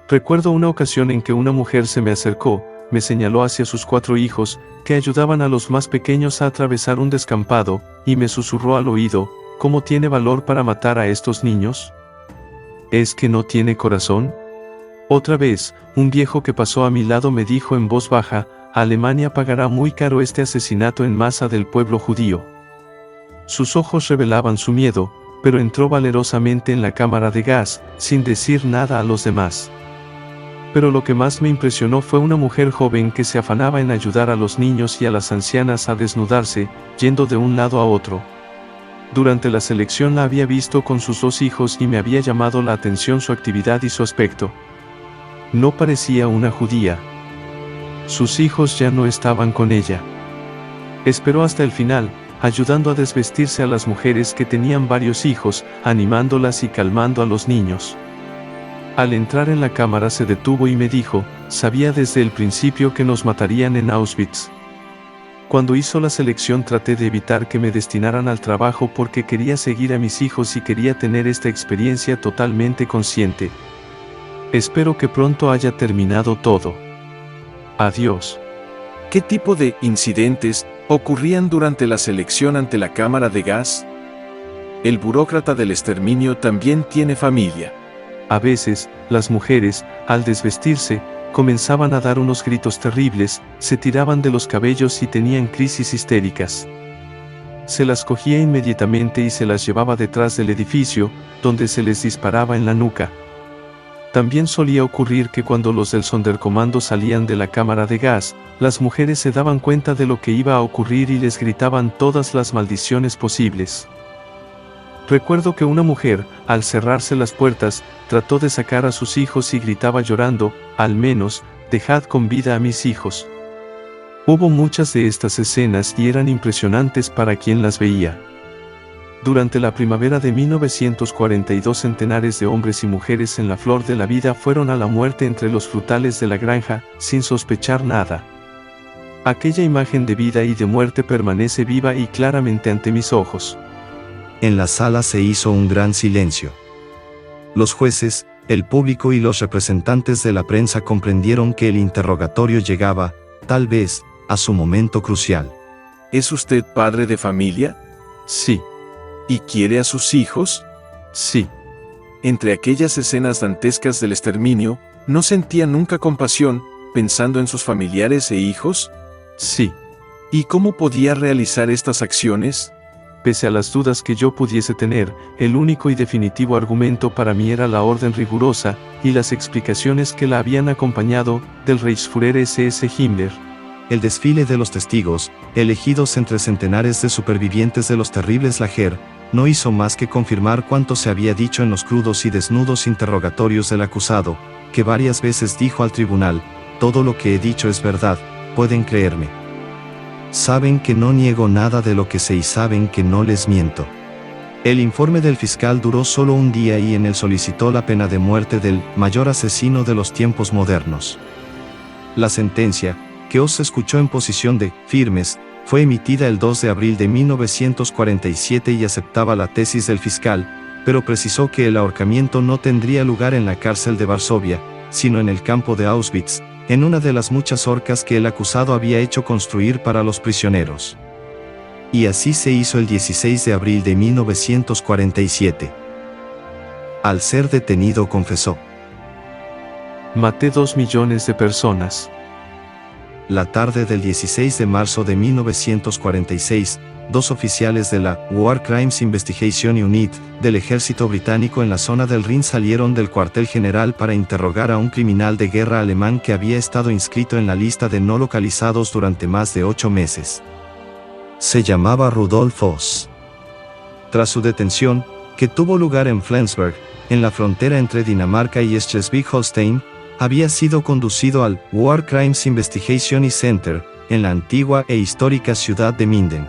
Recuerdo una ocasión en que una mujer se me acercó, me señaló hacia sus 4 hijos, que ayudaban a los más pequeños a atravesar un descampado, y me susurró al oído: ¿cómo tiene valor para matar a estos niños? ¿Es que no tiene corazón? Otra vez, un viejo que pasó a mi lado me dijo en voz baja: Alemania pagará muy caro este asesinato en masa del pueblo judío. Sus ojos revelaban su miedo, pero entró valerosamente en la cámara de gas, sin decir nada a los demás. Pero lo que más me impresionó fue una mujer joven que se afanaba en ayudar a los niños y a las ancianas a desnudarse, yendo de un lado a otro. Durante la selección la había visto con sus 2 hijos y me había llamado la atención su actividad y su aspecto. No parecía una judía. Sus hijos ya no estaban con ella. Esperó hasta el final, ayudando a desvestirse a las mujeres que tenían varios hijos, animándolas y calmando a los niños. Al entrar en la cámara se detuvo y me dijo: sabía desde el principio que nos matarían en Auschwitz. Cuando hizo la selección traté de evitar que me destinaran al trabajo porque quería seguir a mis hijos y quería tener esta experiencia totalmente consciente. Espero que pronto haya terminado todo. Adiós. ¿Qué tipo de incidentes ocurrían durante la selección ante la cámara de gas? El burócrata del exterminio también tiene familia. A veces, las mujeres, al desvestirse, comenzaban a dar unos gritos terribles, se tiraban de los cabellos y tenían crisis histéricas. Se las cogía inmediatamente y se las llevaba detrás del edificio, donde se les disparaba en la nuca. También solía ocurrir que cuando los del Sonderkommando salían de la cámara de gas, las mujeres se daban cuenta de lo que iba a ocurrir y les gritaban todas las maldiciones posibles. Recuerdo que una mujer, al cerrarse las puertas, trató de sacar a sus hijos y gritaba llorando, al menos, dejad con vida a mis hijos. Hubo muchas de estas escenas y eran impresionantes para quien las veía. Durante la primavera de 1942 centenares de hombres y mujeres en la flor de la vida fueron a la muerte entre los frutales de la granja, sin sospechar nada. Aquella imagen de vida y de muerte permanece viva y claramente ante mis ojos. En la sala se hizo un gran silencio. Los jueces, el público y los representantes de la prensa comprendieron que el interrogatorio llegaba, tal vez, a su momento crucial. ¿Es usted padre de familia? Sí. ¿Y quiere a sus hijos? Sí. Entre aquellas escenas dantescas del exterminio, ¿no sentía nunca compasión, pensando en sus familiares e hijos? Sí. ¿Y cómo podía realizar estas acciones? Pese a las dudas que yo pudiese tener, el único y definitivo argumento para mí era la orden rigurosa, y las explicaciones que la habían acompañado, del Reichsführer SS Himmler. El desfile de los testigos, elegidos entre centenares de supervivientes de los terribles Lager, no hizo más que confirmar cuanto se había dicho en los crudos y desnudos interrogatorios del acusado, que varias veces dijo al tribunal: todo lo que he dicho es verdad, pueden creerme. Saben que no niego nada de lo que sé y saben que no les miento. El informe del fiscal duró solo un día y en él solicitó la pena de muerte del mayor asesino de los tiempos modernos. La sentencia, que os escuchó en posición de firmes, fue emitida el 2 de abril de 1947 y aceptaba la tesis del fiscal, pero precisó que el ahorcamiento no tendría lugar en la cárcel de Varsovia, sino en el campo de Auschwitz, en una de las muchas horcas que el acusado había hecho construir para los prisioneros. Y así se hizo el 16 de abril de 1947. Al ser detenido confesó: maté 2 millones de personas. La tarde del 16 de marzo de 1946, 2 oficiales de la War Crimes Investigation Unit del ejército británico en la zona del Rin salieron del cuartel general para interrogar a un criminal de guerra alemán que había estado inscrito en la lista de no localizados durante más de 8 meses. Se llamaba Rudolf Voss. Tras su detención, que tuvo lugar en Flensburg, en la frontera entre Dinamarca y Schleswig-Holstein, había sido conducido al War Crimes Investigation Center, en la antigua e histórica ciudad de Minden.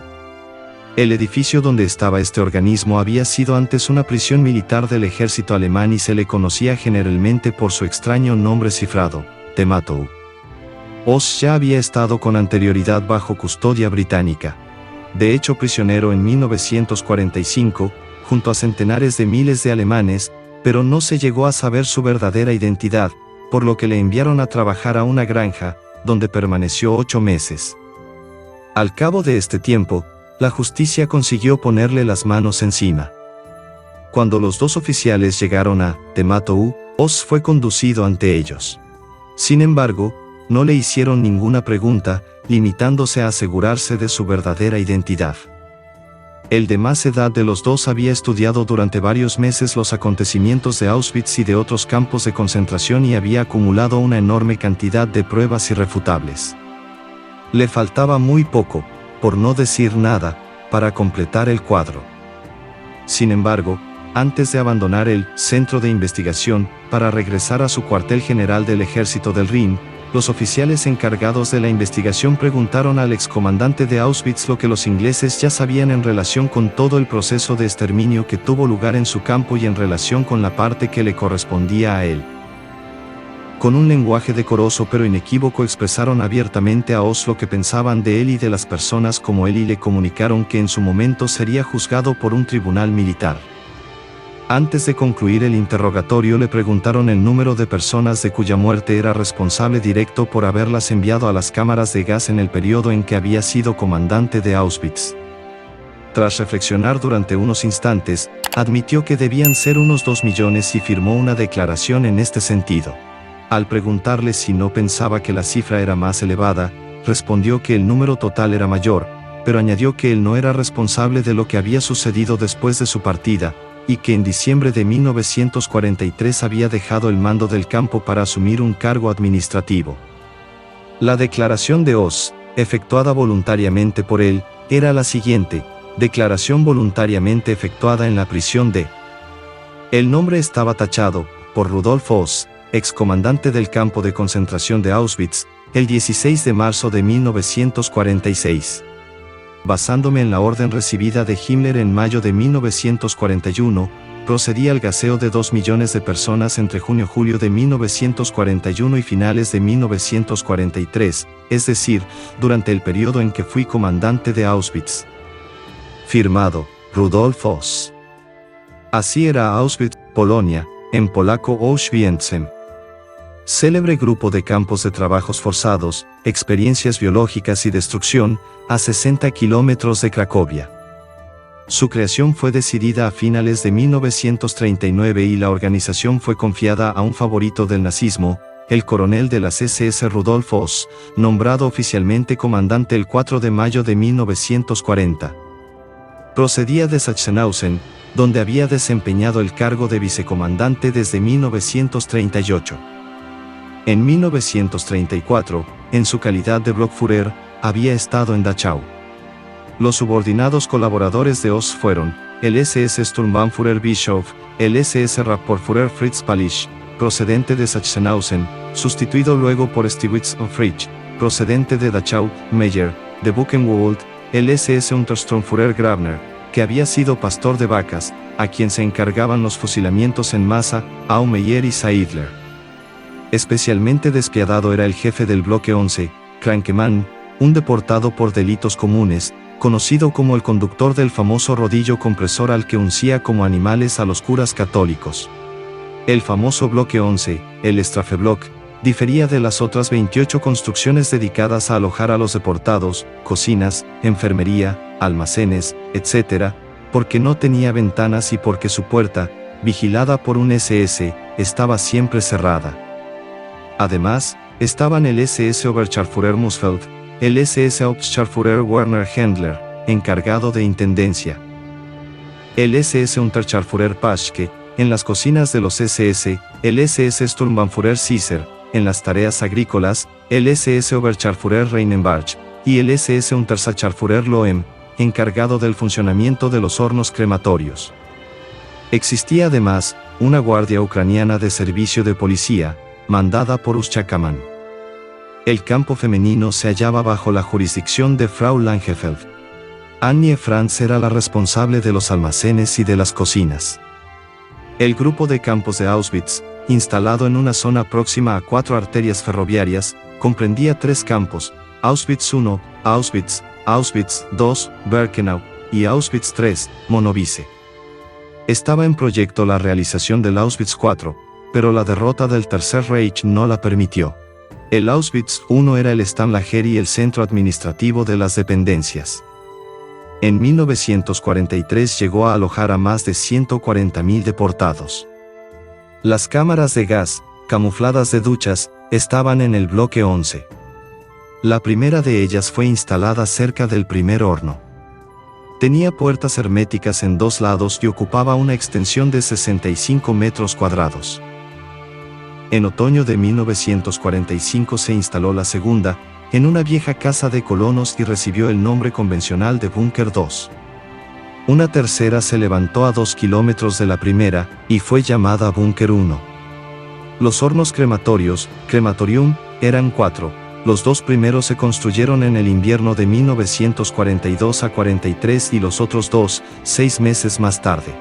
El edificio donde estaba este organismo había sido antes una prisión militar del ejército alemán y se le conocía generalmente por su extraño nombre cifrado, Tematou. Voss ya había estado con anterioridad bajo custodia británica. De hecho prisionero en 1945, junto a centenares de miles de alemanes, pero no se llegó a saber su verdadera identidad, por lo que le enviaron a trabajar a una granja, donde permaneció 8 meses. Al cabo de este tiempo, la justicia consiguió ponerle las manos encima. Cuando los 2 oficiales llegaron a Tematou, Voss fue conducido ante ellos. Sin embargo, no le hicieron ninguna pregunta, limitándose a asegurarse de su verdadera identidad. El de más edad de los 2 había estudiado durante varios meses los acontecimientos de Auschwitz y de otros campos de concentración y había acumulado una enorme cantidad de pruebas irrefutables. Le faltaba muy poco, por no decir nada, para completar el cuadro. Sin embargo, antes de abandonar el centro de investigación, para regresar a su cuartel general del ejército del Rin, los oficiales encargados de la investigación preguntaron al excomandante de Auschwitz lo que los ingleses ya sabían en relación con todo el proceso de exterminio que tuvo lugar en su campo y en relación con la parte que le correspondía a él. Con un lenguaje decoroso pero inequívoco expresaron abiertamente a Oz lo que pensaban de él y de las personas como él y le comunicaron que en su momento sería juzgado por un tribunal militar. Antes de concluir el interrogatorio le preguntaron el número de personas de cuya muerte era responsable directo por haberlas enviado a las cámaras de gas en el periodo en que había sido comandante de Auschwitz. Tras reflexionar durante unos instantes, admitió que debían ser unos 2 millones y firmó una declaración en este sentido. Al preguntarle si no pensaba que la cifra era más elevada, respondió que el número total era mayor, pero añadió que él no era responsable de lo que había sucedido después de su partida, y que en diciembre de 1943 había dejado el mando del campo para asumir un cargo administrativo. La declaración de Oz, efectuada voluntariamente por él, era la siguiente: declaración voluntariamente efectuada en la prisión de... El nombre estaba tachado, por Rudolf Oz, excomandante del campo de concentración de Auschwitz, el 16 de marzo de 1946. Basándome en la orden recibida de Himmler en mayo de 1941, procedí al gaseo de 2 millones de personas entre junio-julio de 1941 y finales de 1943, es decir, durante el periodo en que fui comandante de Auschwitz. Firmado, Rudolf Oz. Así era Auschwitz, Polonia, en polaco Auschwitzem. Célebre grupo de campos de trabajos forzados, experiencias biológicas y destrucción, a 60 kilómetros de Cracovia. Su creación fue decidida a finales de 1939 y la organización fue confiada a un favorito del nazismo, el coronel de las SS Rudolf Oz, nombrado oficialmente comandante el 4 de mayo de 1940. Procedía de Sachsenhausen, donde había desempeñado el cargo de vicecomandante desde 1938. En 1934, en su calidad de Blockführer, había estado en Dachau. Los subordinados colaboradores de Oz fueron el SS Sturmbannführer Bischof, el SS Rapportführer Fritz Palisch, procedente de Sachsenhausen, sustituido luego por Stiglitz und Fritsch, procedente de Dachau, Meyer, de Buchenwald, el SS Untersturmführer Grabner, que había sido pastor de vacas, a quien se encargaban los fusilamientos en masa, Aumeier y Seidler. Especialmente despiadado era el jefe del bloque 11, Krankemann, un deportado por delitos comunes, conocido como el conductor del famoso rodillo compresor al que uncía como animales a los curas católicos. El famoso bloque 11, el Strafeblock, difería de las otras 28 construcciones dedicadas a alojar a los deportados, cocinas, enfermería, almacenes, etc., porque no tenía ventanas y porque su puerta, vigilada por un SS, estaba siempre cerrada. Además, estaban el SS Oberscharführer Musfeld, el SS Hauptscharführer Werner Händler, encargado de intendencia. El SS Unterscharführer Paschke, en las cocinas de los SS, el SS Sturmbannführer Caesar, en las tareas agrícolas, el SS Oberscharführer Reinenbach, y el SS Unterscharführer Lohem, encargado del funcionamiento de los hornos crematorios. Existía además, una guardia ucraniana de servicio de policía, mandada por Uschakaman. El campo femenino se hallaba bajo la jurisdicción de Frau Langefeld. Annie Franz era la responsable de los almacenes y de las cocinas. El grupo de campos de Auschwitz, instalado en una zona próxima a 4 arterias ferroviarias, comprendía 3 campos: Auschwitz I, Auschwitz, Auschwitz II, Birkenau, y Auschwitz III, Monovice. Estaba en proyecto la realización del Auschwitz IV, pero la derrota del Tercer Reich no la permitió. El Auschwitz I era el Stammlager y el centro administrativo de las dependencias. En 1943 llegó a alojar a más de 140.000 deportados. Las cámaras de gas, camufladas de duchas, estaban en el bloque 11. La primera de ellas fue instalada cerca del primer horno. Tenía puertas herméticas en 2 lados y ocupaba una extensión de 65 metros cuadrados. En otoño de 1945 se instaló la segunda, en una vieja casa de colonos y recibió el nombre convencional de Búnker 2. Una tercera se levantó a 2 kilómetros de la primera, y fue llamada Búnker 1. Los hornos crematorios, crematorium, eran 4. Los 2 primeros se construyeron en el invierno de 1942 a 43 y los otros 2, 6 meses más tarde.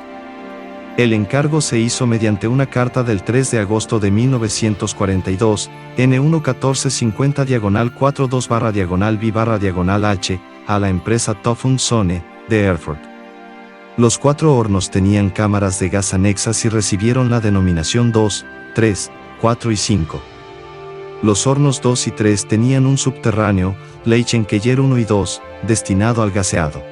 El encargo se hizo mediante una carta del 3 de agosto de 1942, N11450-42/V/H, a la empresa Tofun Sone, de Erfurt. Los 4 hornos tenían cámaras de gas anexas y recibieron la denominación 2, 3, 4 y 5. Los hornos 2 y 3 tenían un subterráneo, Leichenkeller 1 y 2, destinado al gaseado.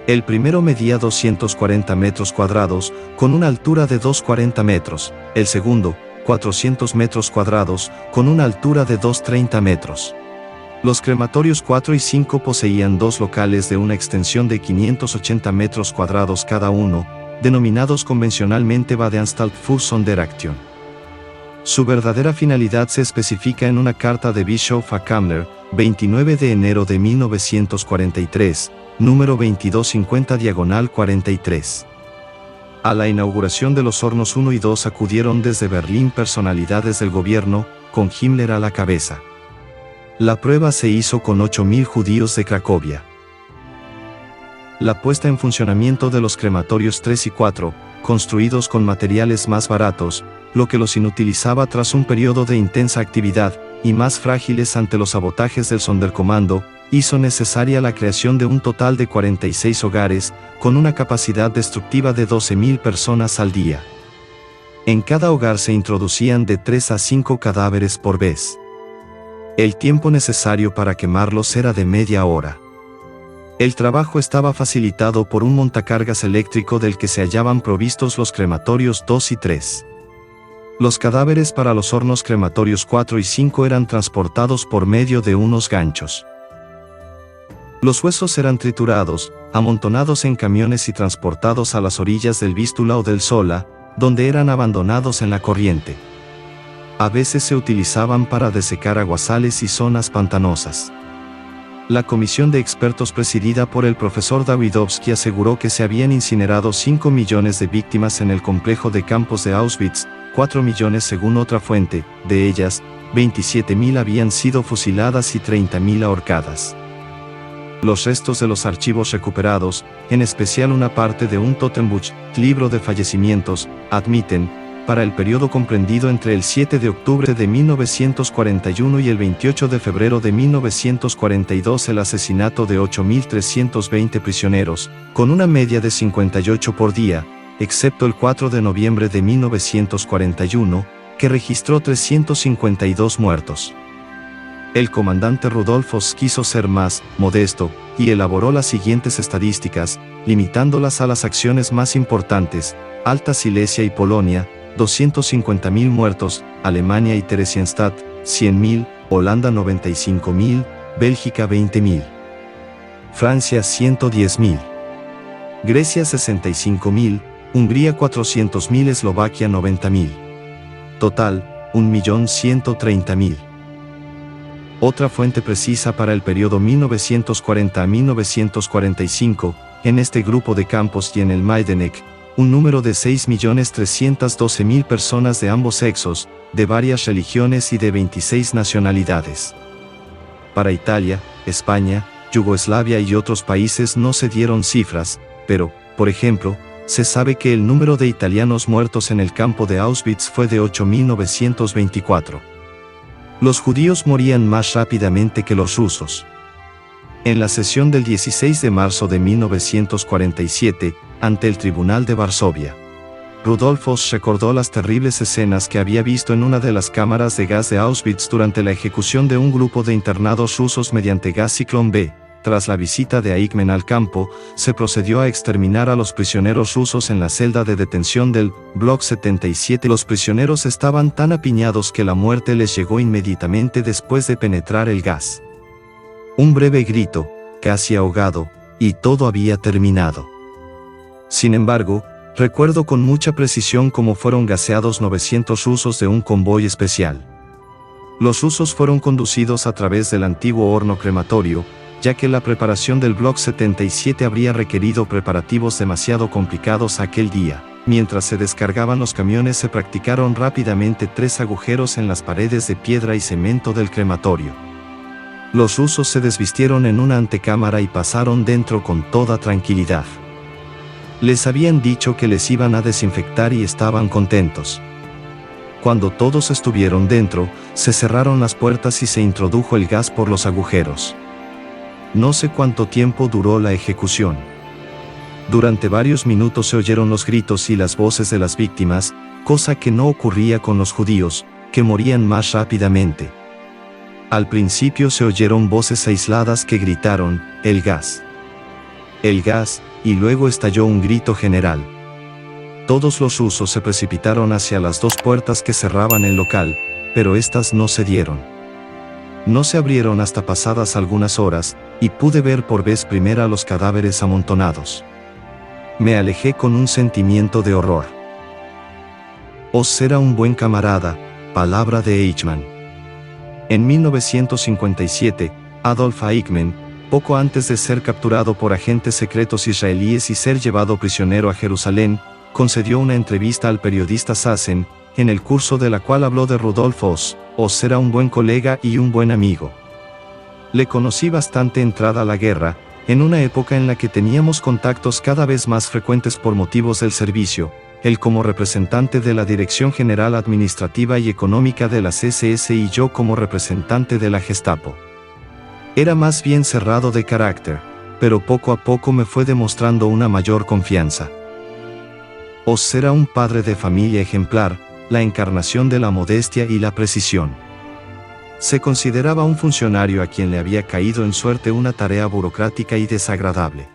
El primero medía 240 metros cuadrados, con una altura de 240 metros, el segundo, 400 metros cuadrados, con una altura de 230 metros. Los crematorios 4 y 5 poseían 2 locales de una extensión de 580 metros cuadrados cada uno, denominados convencionalmente Badeanstalt für Sonderaktion. Su verdadera finalidad se especifica en una carta de Bischof a Kammler, 29 de enero de 1943, número 2250-43. A la inauguración de los hornos 1 y 2 acudieron desde Berlín personalidades del gobierno, con Himmler a la cabeza. La prueba se hizo con 8.000 judíos de Cracovia. La puesta en funcionamiento de los crematorios 3 y 4, construidos con materiales más baratos, lo que los inutilizaba tras un periodo de intensa actividad, y más frágiles ante los sabotajes del Sonderkommando, hizo necesaria la creación de un total de 46 hogares, con una capacidad destructiva de 12.000 personas al día. En cada hogar se introducían de 3 a 5 cadáveres por vez. El tiempo necesario para quemarlos era de media hora. El trabajo estaba facilitado por un montacargas eléctrico del que se hallaban provistos los crematorios 2 y 3. Los cadáveres para los hornos crematorios 4 y 5 eran transportados por medio de unos ganchos. Los huesos eran triturados, amontonados en camiones y transportados a las orillas del Vístula o del Sola, donde eran abandonados en la corriente. A veces se utilizaban para desecar aguasales y zonas pantanosas. La comisión de expertos presidida por el profesor Dawidowski aseguró que se habían incinerado 5 millones de víctimas en el complejo de campos de Auschwitz, 4 millones según otra fuente, de ellas, 27.000 habían sido fusiladas y 30.000 ahorcadas. Los restos de los archivos recuperados, en especial una parte de un Totenbuch, libro de fallecimientos, admiten, para el periodo comprendido entre el 7 de octubre de 1941 y el 28 de febrero de 1942 el asesinato de 8.320 prisioneros, con una media de 58 por día, excepto el 4 de noviembre de 1941, que registró 352 muertos. El comandante Rudolf Höss quiso ser más modesto, y elaboró las siguientes estadísticas, limitándolas a las acciones más importantes: Alta Silesia y Polonia, 250.000 muertos, Alemania y Theresienstadt, 100.000, Holanda 95.000, Bélgica 20.000. Francia 110.000. Grecia 65.000, Hungría 400.000, Eslovaquia 90.000. Total, 1.130.000. Otra fuente precisa para el periodo 1940 a 1945, en este grupo de campos y en el Majdanek, un número de 6.312.000 personas de ambos sexos, de varias religiones y de 26 nacionalidades. Para Italia, España, Yugoslavia y otros países no se dieron cifras, pero, por ejemplo, se sabe que el número de italianos muertos en el campo de Auschwitz fue de 8.924. Los judíos morían más rápidamente que los rusos. En la sesión del 16 de marzo de 1947, ante el Tribunal de Varsovia, Rudolf Höss recordó las terribles escenas que había visto en una de las cámaras de gas de Auschwitz durante la ejecución de un grupo de internados rusos mediante gas Ciclón B. Tras la visita de Eichmann al campo, se procedió a exterminar a los prisioneros rusos en la celda de detención del Block 77. Los prisioneros estaban tan apiñados que la muerte les llegó inmediatamente después de penetrar el gas. Un breve grito, casi ahogado, y todo había terminado. Sin embargo, recuerdo con mucha precisión cómo fueron gaseados 900 rusos de un convoy especial. Los rusos fueron conducidos a través del antiguo horno crematorio, ya que la preparación del Block 77 habría requerido preparativos demasiado complicados aquel día. Mientras se descargaban los camiones se practicaron rápidamente 3 agujeros en las paredes de piedra y cemento del crematorio. Los rusos se desvistieron en una antecámara y pasaron dentro con toda tranquilidad. Les habían dicho que les iban a desinfectar y estaban contentos. Cuando todos estuvieron dentro, se cerraron las puertas y se introdujo el gas por los agujeros. No sé cuánto tiempo duró la ejecución. Durante varios minutos se oyeron los gritos y las voces de las víctimas, cosa que no ocurría con los judíos, que morían más rápidamente. Al principio se oyeron voces aisladas que gritaron, "El gas. El gas", y luego estalló un grito general. Todos los rusos se precipitaron hacia las dos puertas que cerraban el local, pero éstas no cedieron. No se abrieron hasta pasadas algunas horas, y pude ver por vez primera los cadáveres amontonados. Me alejé con un sentimiento de horror. Oz era un buen camarada, palabra de Eichmann. En 1957, Adolf Eichmann, poco antes de ser capturado por agentes secretos israelíes y ser llevado prisionero a Jerusalén, concedió una entrevista al periodista Sassen, en el curso de la cual habló de Rudolf Oz. Oz era un buen colega y un buen amigo. Le conocí bastante entrada la guerra, en una época en la que teníamos contactos cada vez más frecuentes por motivos del servicio, él como representante de la Dirección General Administrativa y Económica de las SS y yo como representante de la Gestapo. Era más bien cerrado de carácter, pero poco a poco me fue demostrando una mayor confianza. Oz era un padre de familia ejemplar, la encarnación de la modestia y la precisión. Se consideraba un funcionario a quien le había caído en suerte una tarea burocrática y desagradable.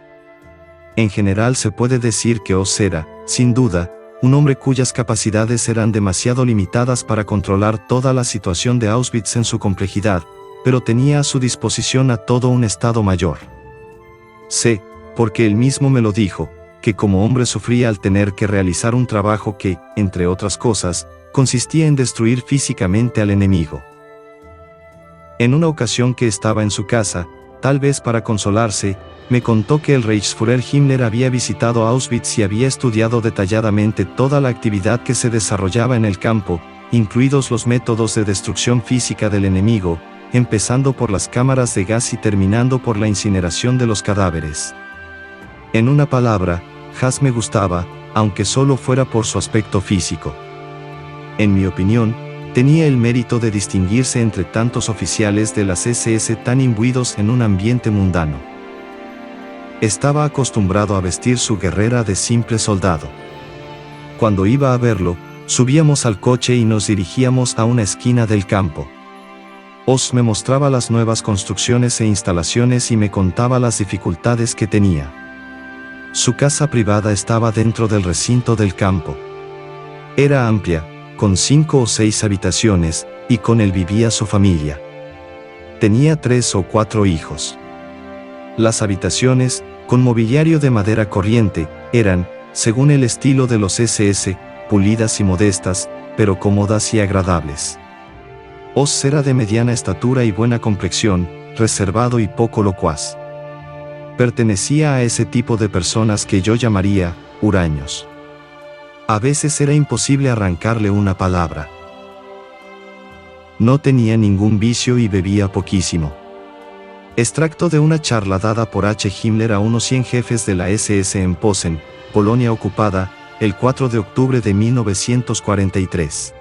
En general se puede decir que Oz era, sin duda, un hombre cuyas capacidades eran demasiado limitadas para controlar toda la situación de Auschwitz en su complejidad, pero tenía a su disposición a todo un Estado Mayor. Sé, porque él mismo me lo dijo, que como hombre sufría al tener que realizar un trabajo que, entre otras cosas, consistía en destruir físicamente al enemigo. En una ocasión que estaba en su casa, tal vez para consolarse, me contó que el Reichsführer Himmler había visitado Auschwitz y había estudiado detalladamente toda la actividad que se desarrollaba en el campo, incluidos los métodos de destrucción física del enemigo, empezando por las cámaras de gas y terminando por la incineración de los cadáveres. En una palabra, Haas me gustaba, aunque solo fuera por su aspecto físico. En mi opinión, tenía el mérito de distinguirse entre tantos oficiales de las SS tan imbuidos en un ambiente mundano. Estaba acostumbrado a vestir su guerrera de simple soldado. Cuando iba a verlo, subíamos al coche y nos dirigíamos a una esquina del campo. Oz me mostraba las nuevas construcciones e instalaciones y me contaba las dificultades que tenía. Su casa privada estaba dentro del recinto del campo. Era amplia, con 5 o 6 habitaciones, y con él vivía su familia. Tenía 3 o 4 hijos. Las habitaciones, con mobiliario de madera corriente, eran, según el estilo de los SS, pulidas y modestas, pero cómodas y agradables. Oz era de mediana estatura y buena complexión, reservado y poco locuaz. Pertenecía a ese tipo de personas que yo llamaría huraños. A veces era imposible arrancarle una palabra. No tenía ningún vicio y bebía poquísimo. Extracto de una charla dada por H. Himmler a unos 100 jefes de la SS en Posen, Polonia ocupada, el 4 de octubre de 1943.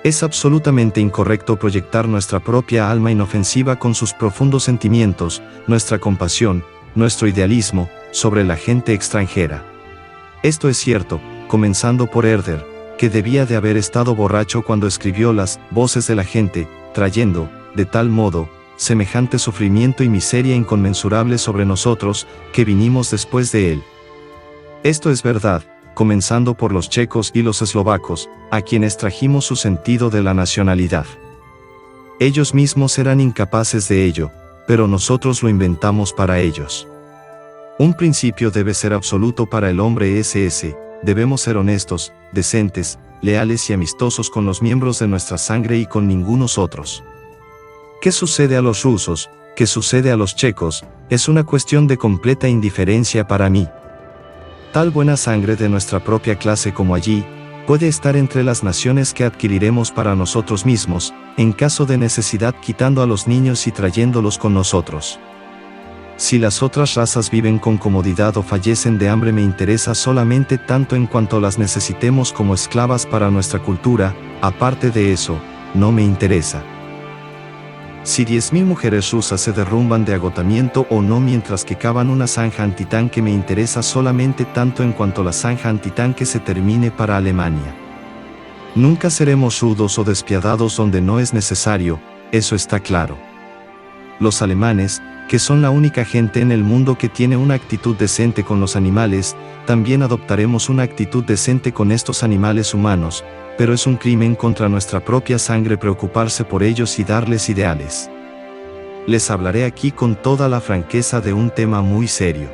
Es absolutamente incorrecto proyectar nuestra propia alma inofensiva con sus profundos sentimientos, nuestra compasión, nuestro idealismo, sobre la gente extranjera. Esto es cierto, comenzando por Herder, que debía de haber estado borracho cuando escribió las voces de la gente, trayendo, de tal modo, semejante sufrimiento y miseria inconmensurable sobre nosotros, que vinimos después de él. Esto es verdad, comenzando por los checos y los eslovacos, a quienes trajimos su sentido de la nacionalidad. Ellos mismos eran incapaces de ello, pero nosotros lo inventamos para ellos. Un principio debe ser absoluto para el hombre SS, debemos ser honestos, decentes, leales y amistosos con los miembros de nuestra sangre y con ningunos otros. ¿Qué sucede a los rusos? ¿Qué sucede a los checos? Es una cuestión de completa indiferencia para mí. Tal buena sangre de nuestra propia clase como allí, puede estar entre las naciones que adquiriremos para nosotros mismos, en caso de necesidad quitando a los niños y trayéndolos con nosotros. Si las otras razas viven con comodidad o fallecen de hambre me interesa solamente tanto en cuanto las necesitemos como esclavas para nuestra cultura, aparte de eso, no me interesa. Si 10.000 mujeres rusas se derrumban de agotamiento o no mientras que cavan una zanja antitanque me interesa solamente tanto en cuanto la zanja antitanque se termine para Alemania. Nunca seremos rudos o despiadados donde no es necesario, eso está claro. Los alemanes, que son la única gente en el mundo que tiene una actitud decente con los animales, también adoptaremos una actitud decente con estos animales humanos, pero es un crimen contra nuestra propia sangre preocuparse por ellos y darles ideales. Les hablaré aquí con toda la franqueza de un tema muy serio.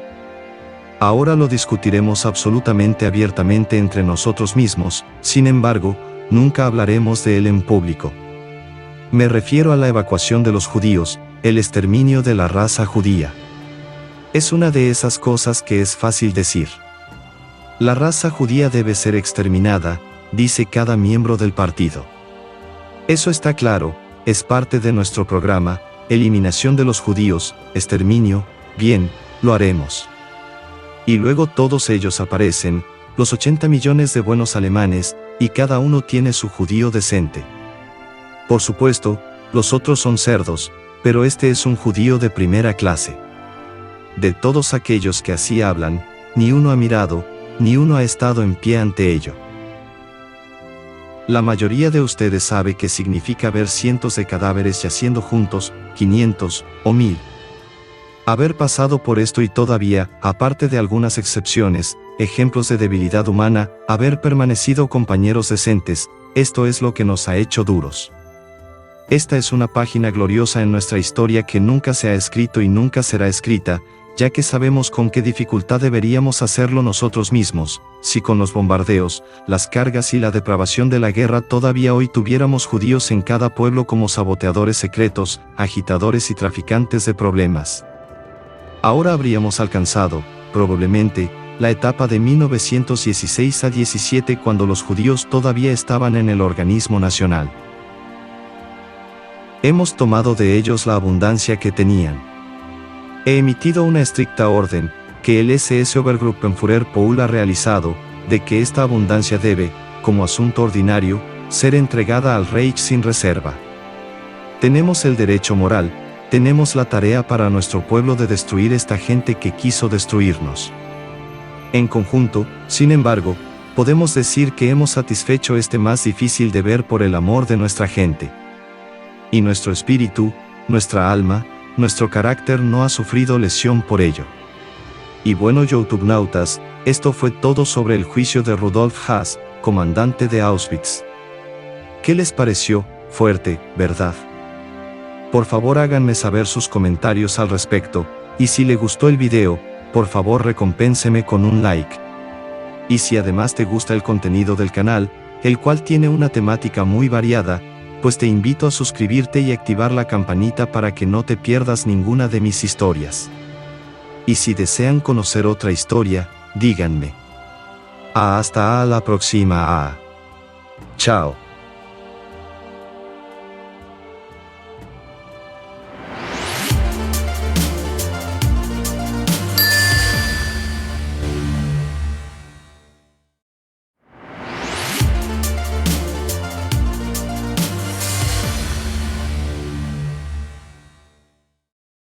Ahora lo discutiremos absolutamente abiertamente entre nosotros mismos, sin embargo, nunca hablaremos de él en público. Me refiero a la evacuación de los judíos, el exterminio de la raza judía. Es una de esas cosas que es fácil decir. La raza judía debe ser exterminada, dice cada miembro del partido. Eso está claro, es parte de nuestro programa, eliminación de los judíos, exterminio, bien, lo haremos. Y luego todos ellos aparecen, los 80 millones de buenos alemanes, y cada uno tiene su judío decente. Por supuesto, los otros son cerdos, pero este es un judío de primera clase. De todos aquellos que así hablan, ni uno ha mirado, ni uno ha estado en pie ante ello. La mayoría de ustedes sabe qué significa ver cientos de cadáveres yaciendo juntos, 500 o 1000. Haber pasado por esto y todavía, aparte de algunas excepciones, ejemplos de debilidad humana, haber permanecido compañeros decentes, esto es lo que nos ha hecho duros. Esta es una página gloriosa en nuestra historia que nunca se ha escrito y nunca será escrita, ya que sabemos con qué dificultad deberíamos hacerlo nosotros mismos, si con los bombardeos, las cargas y la depravación de la guerra todavía hoy tuviéramos judíos en cada pueblo como saboteadores secretos, agitadores y traficantes de problemas. Ahora habríamos alcanzado, probablemente, la etapa de 1916 a 17 cuando los judíos todavía estaban en el organismo nacional. Hemos tomado de ellos la abundancia que tenían. He emitido una estricta orden, que el SS Obergruppenführer Paul ha realizado, de que esta abundancia debe, como asunto ordinario, ser entregada al Reich sin reserva. Tenemos el derecho moral, tenemos la tarea para nuestro pueblo de destruir esta gente que quiso destruirnos. En conjunto, sin embargo, podemos decir que hemos satisfecho este más difícil deber por el amor de nuestra gente. Y nuestro espíritu, nuestra alma, nuestro carácter no ha sufrido lesión por ello. Y bueno youtubnautas, esto fue todo sobre el juicio de Rudolf Haas, comandante de Auschwitz. ¿Qué les pareció? Fuerte, ¿verdad? Por favor háganme saber sus comentarios al respecto, y si le gustó el video, por favor recompénseme con un like. Y si además te gusta el contenido del canal, el cual tiene una temática muy variada, pues te invito a suscribirte y activar la campanita para que no te pierdas ninguna de mis historias. Y si desean conocer otra historia, díganme. Hasta la próxima. Chao.